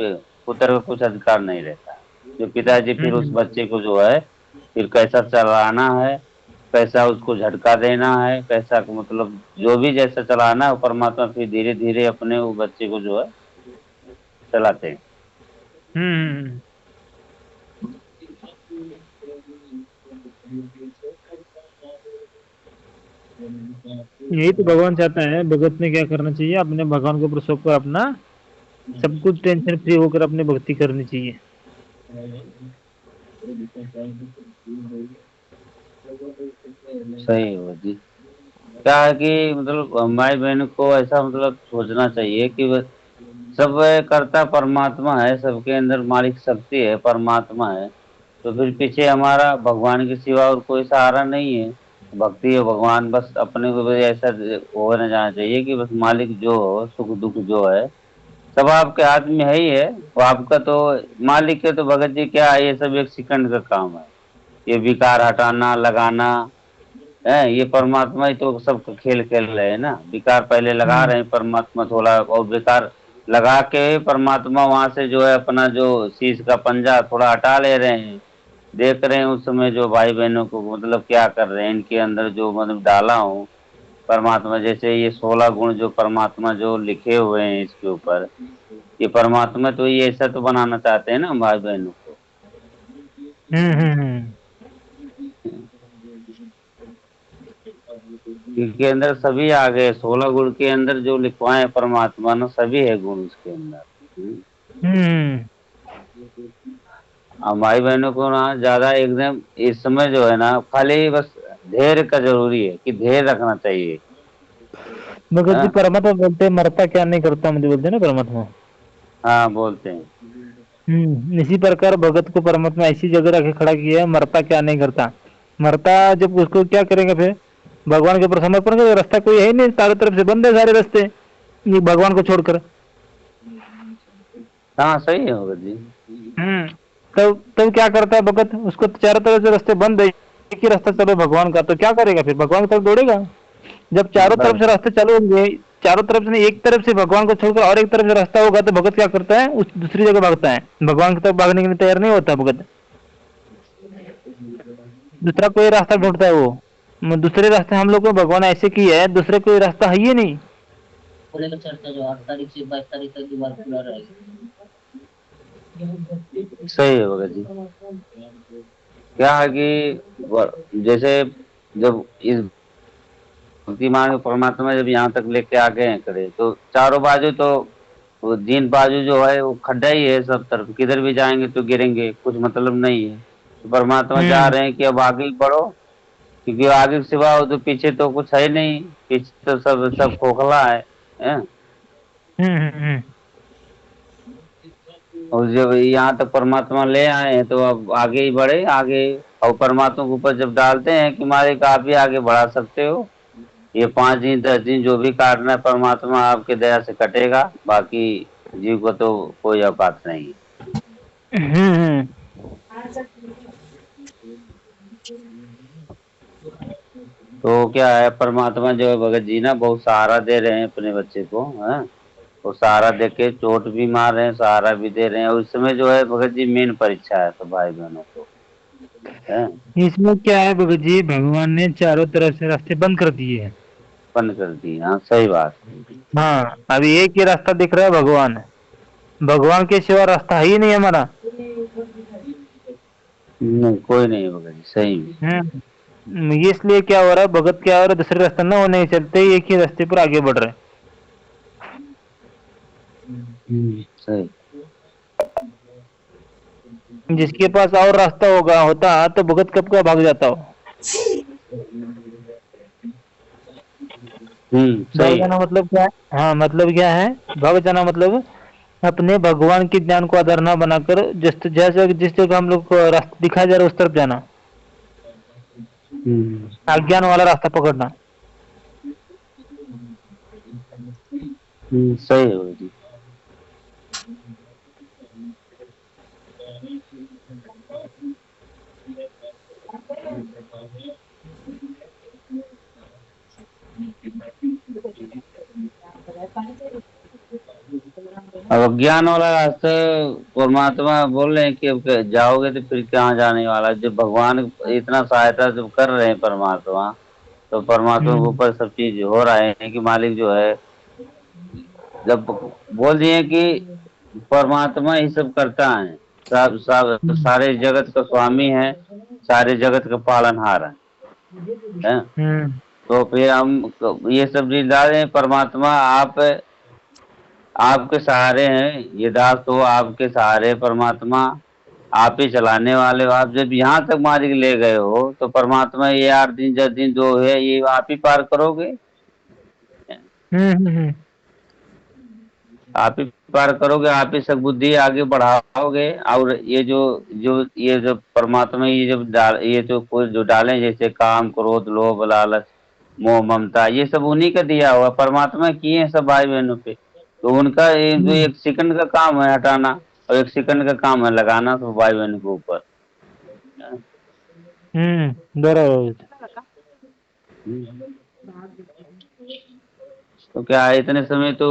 पुत्र का कुछ अधिकार नहीं रहता है। जो पिताजी फिर उस हम्म बच्चे को जो है फिर कैसा चलाना है, कैसा उसको झटका देना है, कैसा मतलब जो भी जैसा चलाना है, वो परमात्मा फिर धीरे धीरे अपने वो बच्चे को जो है चलाते हैं। हम्म यही तो भगवान चाहता है। भगत ने क्या करना चाहिए, अपने भगवान के ऊपर सौंप कर अपना सब कुछ टेंशन फ्री होकर अपनी भक्ति करनी चाहिए। सही है जी। क्या है कि मतलब माई बहन को ऐसा मतलब सोचना चाहिए कि बस सब करता परमात्मा है, सबके अंदर मालिक शक्ति है, परमात्मा है। तो फिर पीछे हमारा भगवान के सिवा और कोई सहारा नहीं है। भक्ति है भगवान, बस अपने को भी ऐसा होना जाना चाहिए कि बस मालिक जो हो, सुख दुख जो है सब आपके हाथ में है ही है। वो आपका तो मालिक है, तो भगत जी क्या है, ये सब एक सेकंड का काम है। ये विकार हटाना लगाना है, ये परमात्मा ही तो सब खेल खेल रहे हैं ना। विकार पहले लगा रहे हैं परमात्मा थोड़ा, और विकार लगा के परमात्मा वहां से जो है अपना जो शीश का पंजा थोड़ा हटा ले रहे हैं। देख रहे हैं उस समय जो भाई बहनों को मतलब क्या कर रहे हैं, इनके अंदर जो मतलब डाला हूँ परमात्मा, जैसे ये 16 गुण जो परमात्मा जो लिखे हुए हैं इसके ऊपर, ये परमात्मा तो ये ऐसा तो बनाना चाहते हैं ना भाई बहनों को। हम्म। के अंदर सभी आ गए, 16 गुण के अंदर जो लिखवाए परमात्मा ने सभी है गुण उसके अंदर। हम्म। अब भाई बहनों को ना ज्यादा एकदम इस समय जो है ना खाली बस धैर्य का जरूरी है, कि धैर्य रखना चाहिए। भगत जी हाँ परमात्मा बोलते हैं मरता क्या नहीं करता, मुझे बोलते हैं ना परमात्मा। हाँ बोलते हैं। इसी प्रकार भगत को परमात्मा ऐसी जगह रखे खड़ा किया है, मरता क्या नहीं करता। मरता जब उसको क्या करेंगे फिर, भगवान के ऊपर समर्पण करेंगे, रास्ता कोई है ही नहीं, चारों तरफ से बंद है सारे रास्ते, ये भगवान को छोड़कर। हाँ सही है भगत जी। तब क्या करता है भगत, उसको चारों तरफ से रास्ते बंद है, एक ही रास्ता चलो भगवान का, तो क्या करेगा फिर, भगवान की तरफ दौड़ेगा। जब चारों तरफ बस से रास्ते चालू होंगे, चारों तरफ से नहीं, एक तरफ से भगवान को छोड़कर और एक तरफ से रास्ता होगा, तो भगत क्या करता है, उस दूसरी जगह भागता है, भगवान की तरफ भागने के लिए तैयार नहीं होता भगत। दूसरा कोई रास्ता ढूंढता है वो। दूसरे रास्ते हम लोग को भगवान ऐसे किया है, दूसरे कोई रास्ता है ही नहीं। खुले का चर्चा जो 8 तारीख से 22 तारीख तक दोबारा खुला रहेगा। सही है भगत जी। क्या है कि जैसे जब इस भक्ति मार्ग परमात्मा जब यहाँ तक लेके आ गए हैं खड़े, तो चारों बाजू तो वो तीन बाजू जो है वो खड्डा ही है, सब तरफ किधर भी जाएंगे तो गिरेंगे, कुछ मतलब नहीं है। तो परमात्मा चाह हम्म। रहे हैं कि अब आगे ही बढ़ो, क्योंकि आगे के सिवा हो तो पीछे तो कुछ है नहीं, पीछे तो सब सब खोखला है? हम्म। और जब यहाँ तक परमात्मा ले आए हैं तो अब आगे ही बढ़े आगे। और परमात्मा के ऊपर जब डालते हैं कि मालिक आप ही आगे बढ़ा सकते हो, ये 5 दिन 10 दिन जो भी काटना है परमात्मा आपके दया से कटेगा, बाकी जीव को तो कोई औकात नहीं है। हम्म। तो क्या है, परमात्मा जो है भगत जी ना बहुत सहारा दे रहे हैं अपने बच्चे को, है? और सहारा दे के चोट भी मार रहे हैं, सहारा भी दे रहे हैं। और इस समय जो है भगत जी मेन परीक्षा है सब भाई बहनों को, है? इसमें क्या है भगत जी, भगवान ने चारों तरफ से रास्ते बंद कर दिए हैं। बंद कर दी, हाँ सही बात। हाँ, अभी एक ही रास्ता दिख रहा है, भगवान। भगवान के सिवा रास्ता ही नहीं हमारा। नहीं कोई नहीं भगत जी, सही में। इसलिए क्या हो रहा है भगत, क्या हो रहा है, दूसरे रास्ते न होने के चलते एक ही रास्ते पर आगे बढ़ रहे हैं। सही। जिसके पास और रास्ता होगा होता तो भगत कब का भाग जाता हो। भाग सही है। जाना मतलब क्या है, हाँ मतलब क्या है, भाग जाना मतलब अपने भगवान के ज्ञान को आधार न बनाकर जैसे जिस जगह हम लोग को रास्ता दिखाया जा रहा है उस तरफ जाना, अज्ञान वाला रास्ता पकड़ना। सही है भगत जी। अब अज्ञान वाला रास्ता परमात्मा बोल रहे हैं कि अब जाओगे तो फिर कहाँ जाने वाला, जब भगवान इतना सहायता जब कर रहे हैं परमात्मा, तो परमात्मा के हम्म। ऊपर सब चीज हो रहा है कि मालिक जो है जब बोल दिए कि परमात्मा ही सब करता है, सब सब सारे जगत का स्वामी है, सारे जगत का पालनहार है? हम्म। तो फिर हम ये सब चीज डालें, परमात्मा आप आपके सहारे हैं, ये दास तो आपके सहारे परमात्मा, आप ही चलाने वाले हो। आप जब यहाँ तक मालिक ले गए हो तो परमात्मा ये 8 दिन 10 दिन जो है ये आप ही पार करोगे, हम्म। आप ही पार करोगे, आप ही सद्बुद्धि आगे बढ़ाओगे। और ये जो जो ये जो परमात्मा ये जब डाल ये जो कोई जो डालें जैसे काम क्रोध लोभ लालच मोह ममता, ये सब उन्हीं का दिया हुआ, परमात्मा किए हैं सब भाई बहनों पे। तो उनका ये जो 1 सेकंड का काम है हटाना, और 1 सेकंड का काम है लगाना, तो भाई बहन के ऊपर। बरोबर। तो क्या है, इतने समय तो